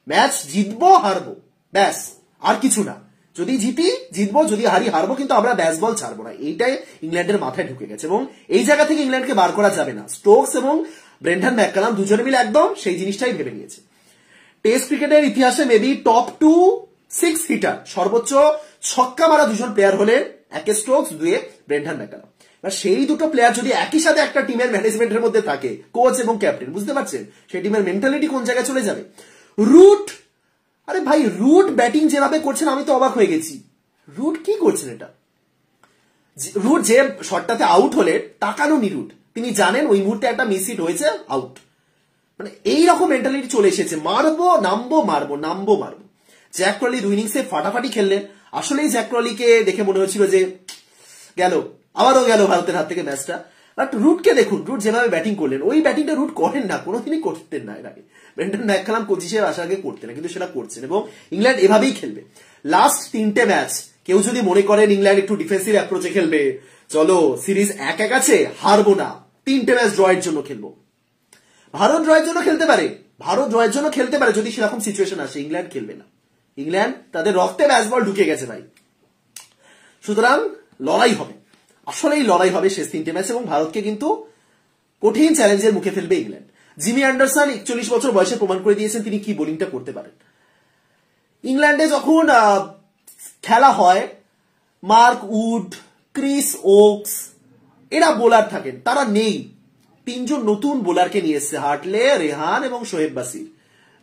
ম্যাচ জিতবো হারবো, ব্যাস, আর কিছু না। যদি জিতি জিতবো, যদি হারি হারবো, কিন্তু আমরা ব্যাসবল ছাড়বো না, এইটাই ইংল্যান্ডের মাথায় ঢুকে গেছে, এবং এই জায়গা থেকে ইংল্যান্ডকে বার করা যাবে না। স্টোকস এবং ব্রেন্ডন ম্যাককালাম দুজনে মিলে একদম সেই জিনিসটাই ভেবে নিয়েছে। টেস্ট ক্রিকেটের ইতিহাসে মেবি টপ 2 6 হিটার, সর্বোচ্চ ছক্কা মারা দুজন প্লেয়ার হলেন, একে স্টোকস, দুয়ে ব্রেন্ডন ম্যাককালাম। সেই দুটো প্লেয়ার যদি একই সাথে একটা টিমের ম্যানেজমেন্টের মধ্যে থাকে, কোচ এবং ক্যাপ্টেন, বুঝতে পারছেন সেই টিমের মেন্টালিটি কোন জায়গায় চলে যাবে। রুট, আরে ভাই, রুট ব্যাটিং যেভাবে করছেন আমি তো অবাক হয়ে গেছি। রুট কি করছেন এটা? রুট যে শটটাতে আউট হলে তাকানো নি রুট, তিনি জানেন ওই মুহূর্তে একটা মিস হিট হয়েছে, আউট। মানে এইরকম মেন্টালিটি চলে এসেছে, মারবো নামবো মারবো নামবো মারবো। জ্যাক ক্রলি 2 ইনিংসে ফাটাফাটি খেললেন। আসলেই জ্যাক ক্রলিকে দেখে মনে হচ্ছিল যে গেল, আবারও গেল ভারতের হাত থেকে ম্যাচটা। বাট রুটকে দেখুন, রুট যেভাবে ব্যাটিং করলেন, ওই ব্যাটিংটা রুট করেন না, কোনোদিনই করতেন না এর আগে। ব্রেন্ডন ম্যাককালাম কোচ হিসেবে আসার আগে করতেন না, কিন্তু সেটা করছেন এবং ইংল্যান্ড এভাবেই খেলবে। লাস্ট 3টে ম্যাচ কেউ যদি মনে করেন ইংল্যান্ড একটু ডিফেন্সিভ অ্যাপ্রোচে খেলবে, চলো সিরিজ 1-1 আছে, হারবো না, 3টে ম্যাচ ড্রয়ের জন্য খেলবো। ভারত ড্রয়ের জন্য খেলতে পারে, ভারত ড্রয়ের জন্য খেলতে পারে যদি সেরকম সিচুয়েশন আসে। ইংল্যান্ড খেলবে না, ইংল্যান্ড তাদের রক্তে ব্যাসবল ঢুকে গেছে ভাই। সুতরাং লড়াই হবে, আসলেই লড়াই হবে শেষ 3টে ম্যাচ, এবং ভারতকে কিন্তু কঠিন চ্যালেঞ্জের মুখে ফেলবে ইংল্যান্ড। জিমি অ্যান্ডারসন 41 বছর বয়সে প্রমাণ করে দিয়েছেন তিনি কি বোলিংটা করতে পারেন। ইংল্যান্ডে যখন খেলা হয়, মার্ক উড, ক্রিস ওকস এরা বোলার থাকেন, তারা নেই। 3জন নতুন বোলারকে নিয়ে এসছে, হার্টলে, রেহান এবং শোয়েব বাসির।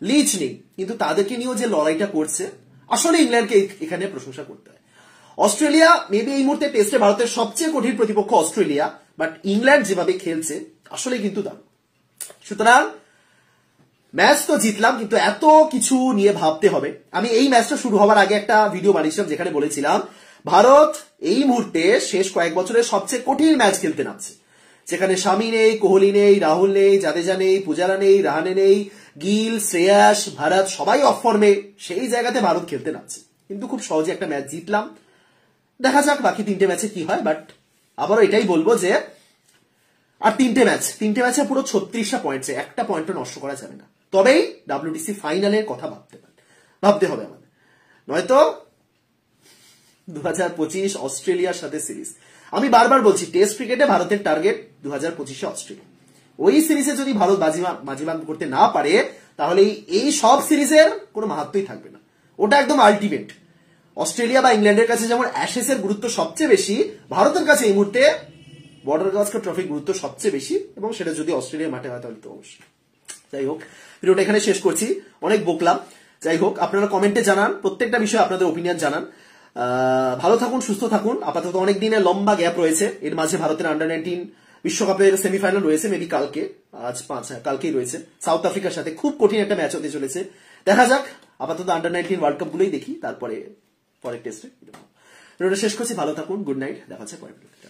লিচ নেই, কিন্তু তাদেরকে নিয়েও যে লড়াইটা করছে, আসলে ইংল্যান্ডকে এখানে প্রশংসা করতে হয়। অস্ট্রেলিয়া মেবি এই মুহূর্তে টেস্টে ভারতের সবচেয়ে কঠিন প্রতিপক্ষ অস্ট্রেলিয়া, বাট ইংল্যান্ড যেভাবে খেলছে আসলে কিন্তু দাম। সুতরাং ম্যাচ তো জিতলাম, কিন্তু এত কিছু নিয়ে ভাবতে হবে। আমি এই ম্যাচটা শুরু হওয়ার আগে একটা ভিডিও বানিয়েছিলাম যেখানে বলেছিলাম ভারত এই মুহূর্তে শেষ কয়েক বছরের সবচেয়ে কঠিন ম্যাচ খেলতে নামছে, যেখানে শামি নেই, কোহলি নেই, রাহুল নেই, জাদেজা নেই, পূজারা নেই, রাহানে নেই, গিল, শ্রেয়াস, ভারত সবাই অফ ফর্মে। সেই জায়গাতে ভারত খেলতে নামছে, কিন্তু খুব সহজে একটা ম্যাচ জিতলাম। দেখা যাক বাকি 3টে ম্যাচে কি হয়। বাট আবারও এটাই বলবো যে আর 3টে ম্যাচে পুরো 36টা পয়েন্টস, একটা পয়েন্টও নষ্ট করা যাবে না, তবেই WTC ফাইনালের কথা ভাবতে হবে আমাদের। নয়তো 2025 অস্ট্রেলিয়ার সাথে সিরিজ। আমি বারবার বলছি টেস্ট ক্রিকেটে ভারতের টার্গেট 2025 অস্ট্রেলিয়া। ওই সিরিজে যদি ভারত বাজিমাত করতে না পারে, তাহলে এই সব সিরিজের কোনো মাহাত্মই থাকবে না, ওটা একদম আলটিমেট। অস্ট্রেলিয়া বা ইংল্যান্ডের কাছে যেমন অ্যাশেসের গুরুত্ব সবচেয়ে বেশি, ভারতের কাছে এই মুহূর্তে বর্ডার গাভাস্কর ট্রফির গুরুত্ব সবচেয়ে বেশি, এবং সেটা যদি অস্ট্রেলিয়া মাঠে হয় তাহলে তো অবশ্যই। যাই হোক, ভিডিওটা এখানে শেষ করছি, অনেক বকলাম। যাই হোক, আপনারা কমেন্টে জানান, প্রত্যেকটা বিষয়ে আপনাদের ওপিনিয়ন জানান। ভালো থাকুন, সুস্থ থাকুন। আপাতত অনেক দিনের লম্বা গ্যাপ রয়েছে, এর মাঝে ভারতের আন্ডার-19 বিশ্বকাপের সেমিফাইনাল রয়েছে, মেবি কালকে, আজ 5, কালকেই রয়েছে সাউথ আফ্রিকার সাথে। খুব কঠিন একটা ম্যাচ হতে চলেছে, দেখা যাক। আপাতত আন্ডার-19 ওয়ার্ল্ড কাপ গুলোই দেখি, তারপরে পরের টেস্টে। ভিডিওটা শেষ করছি, ভালো থাকুন, গুড নাইট, দেখা হচ্ছে পরের ভিডিওতে।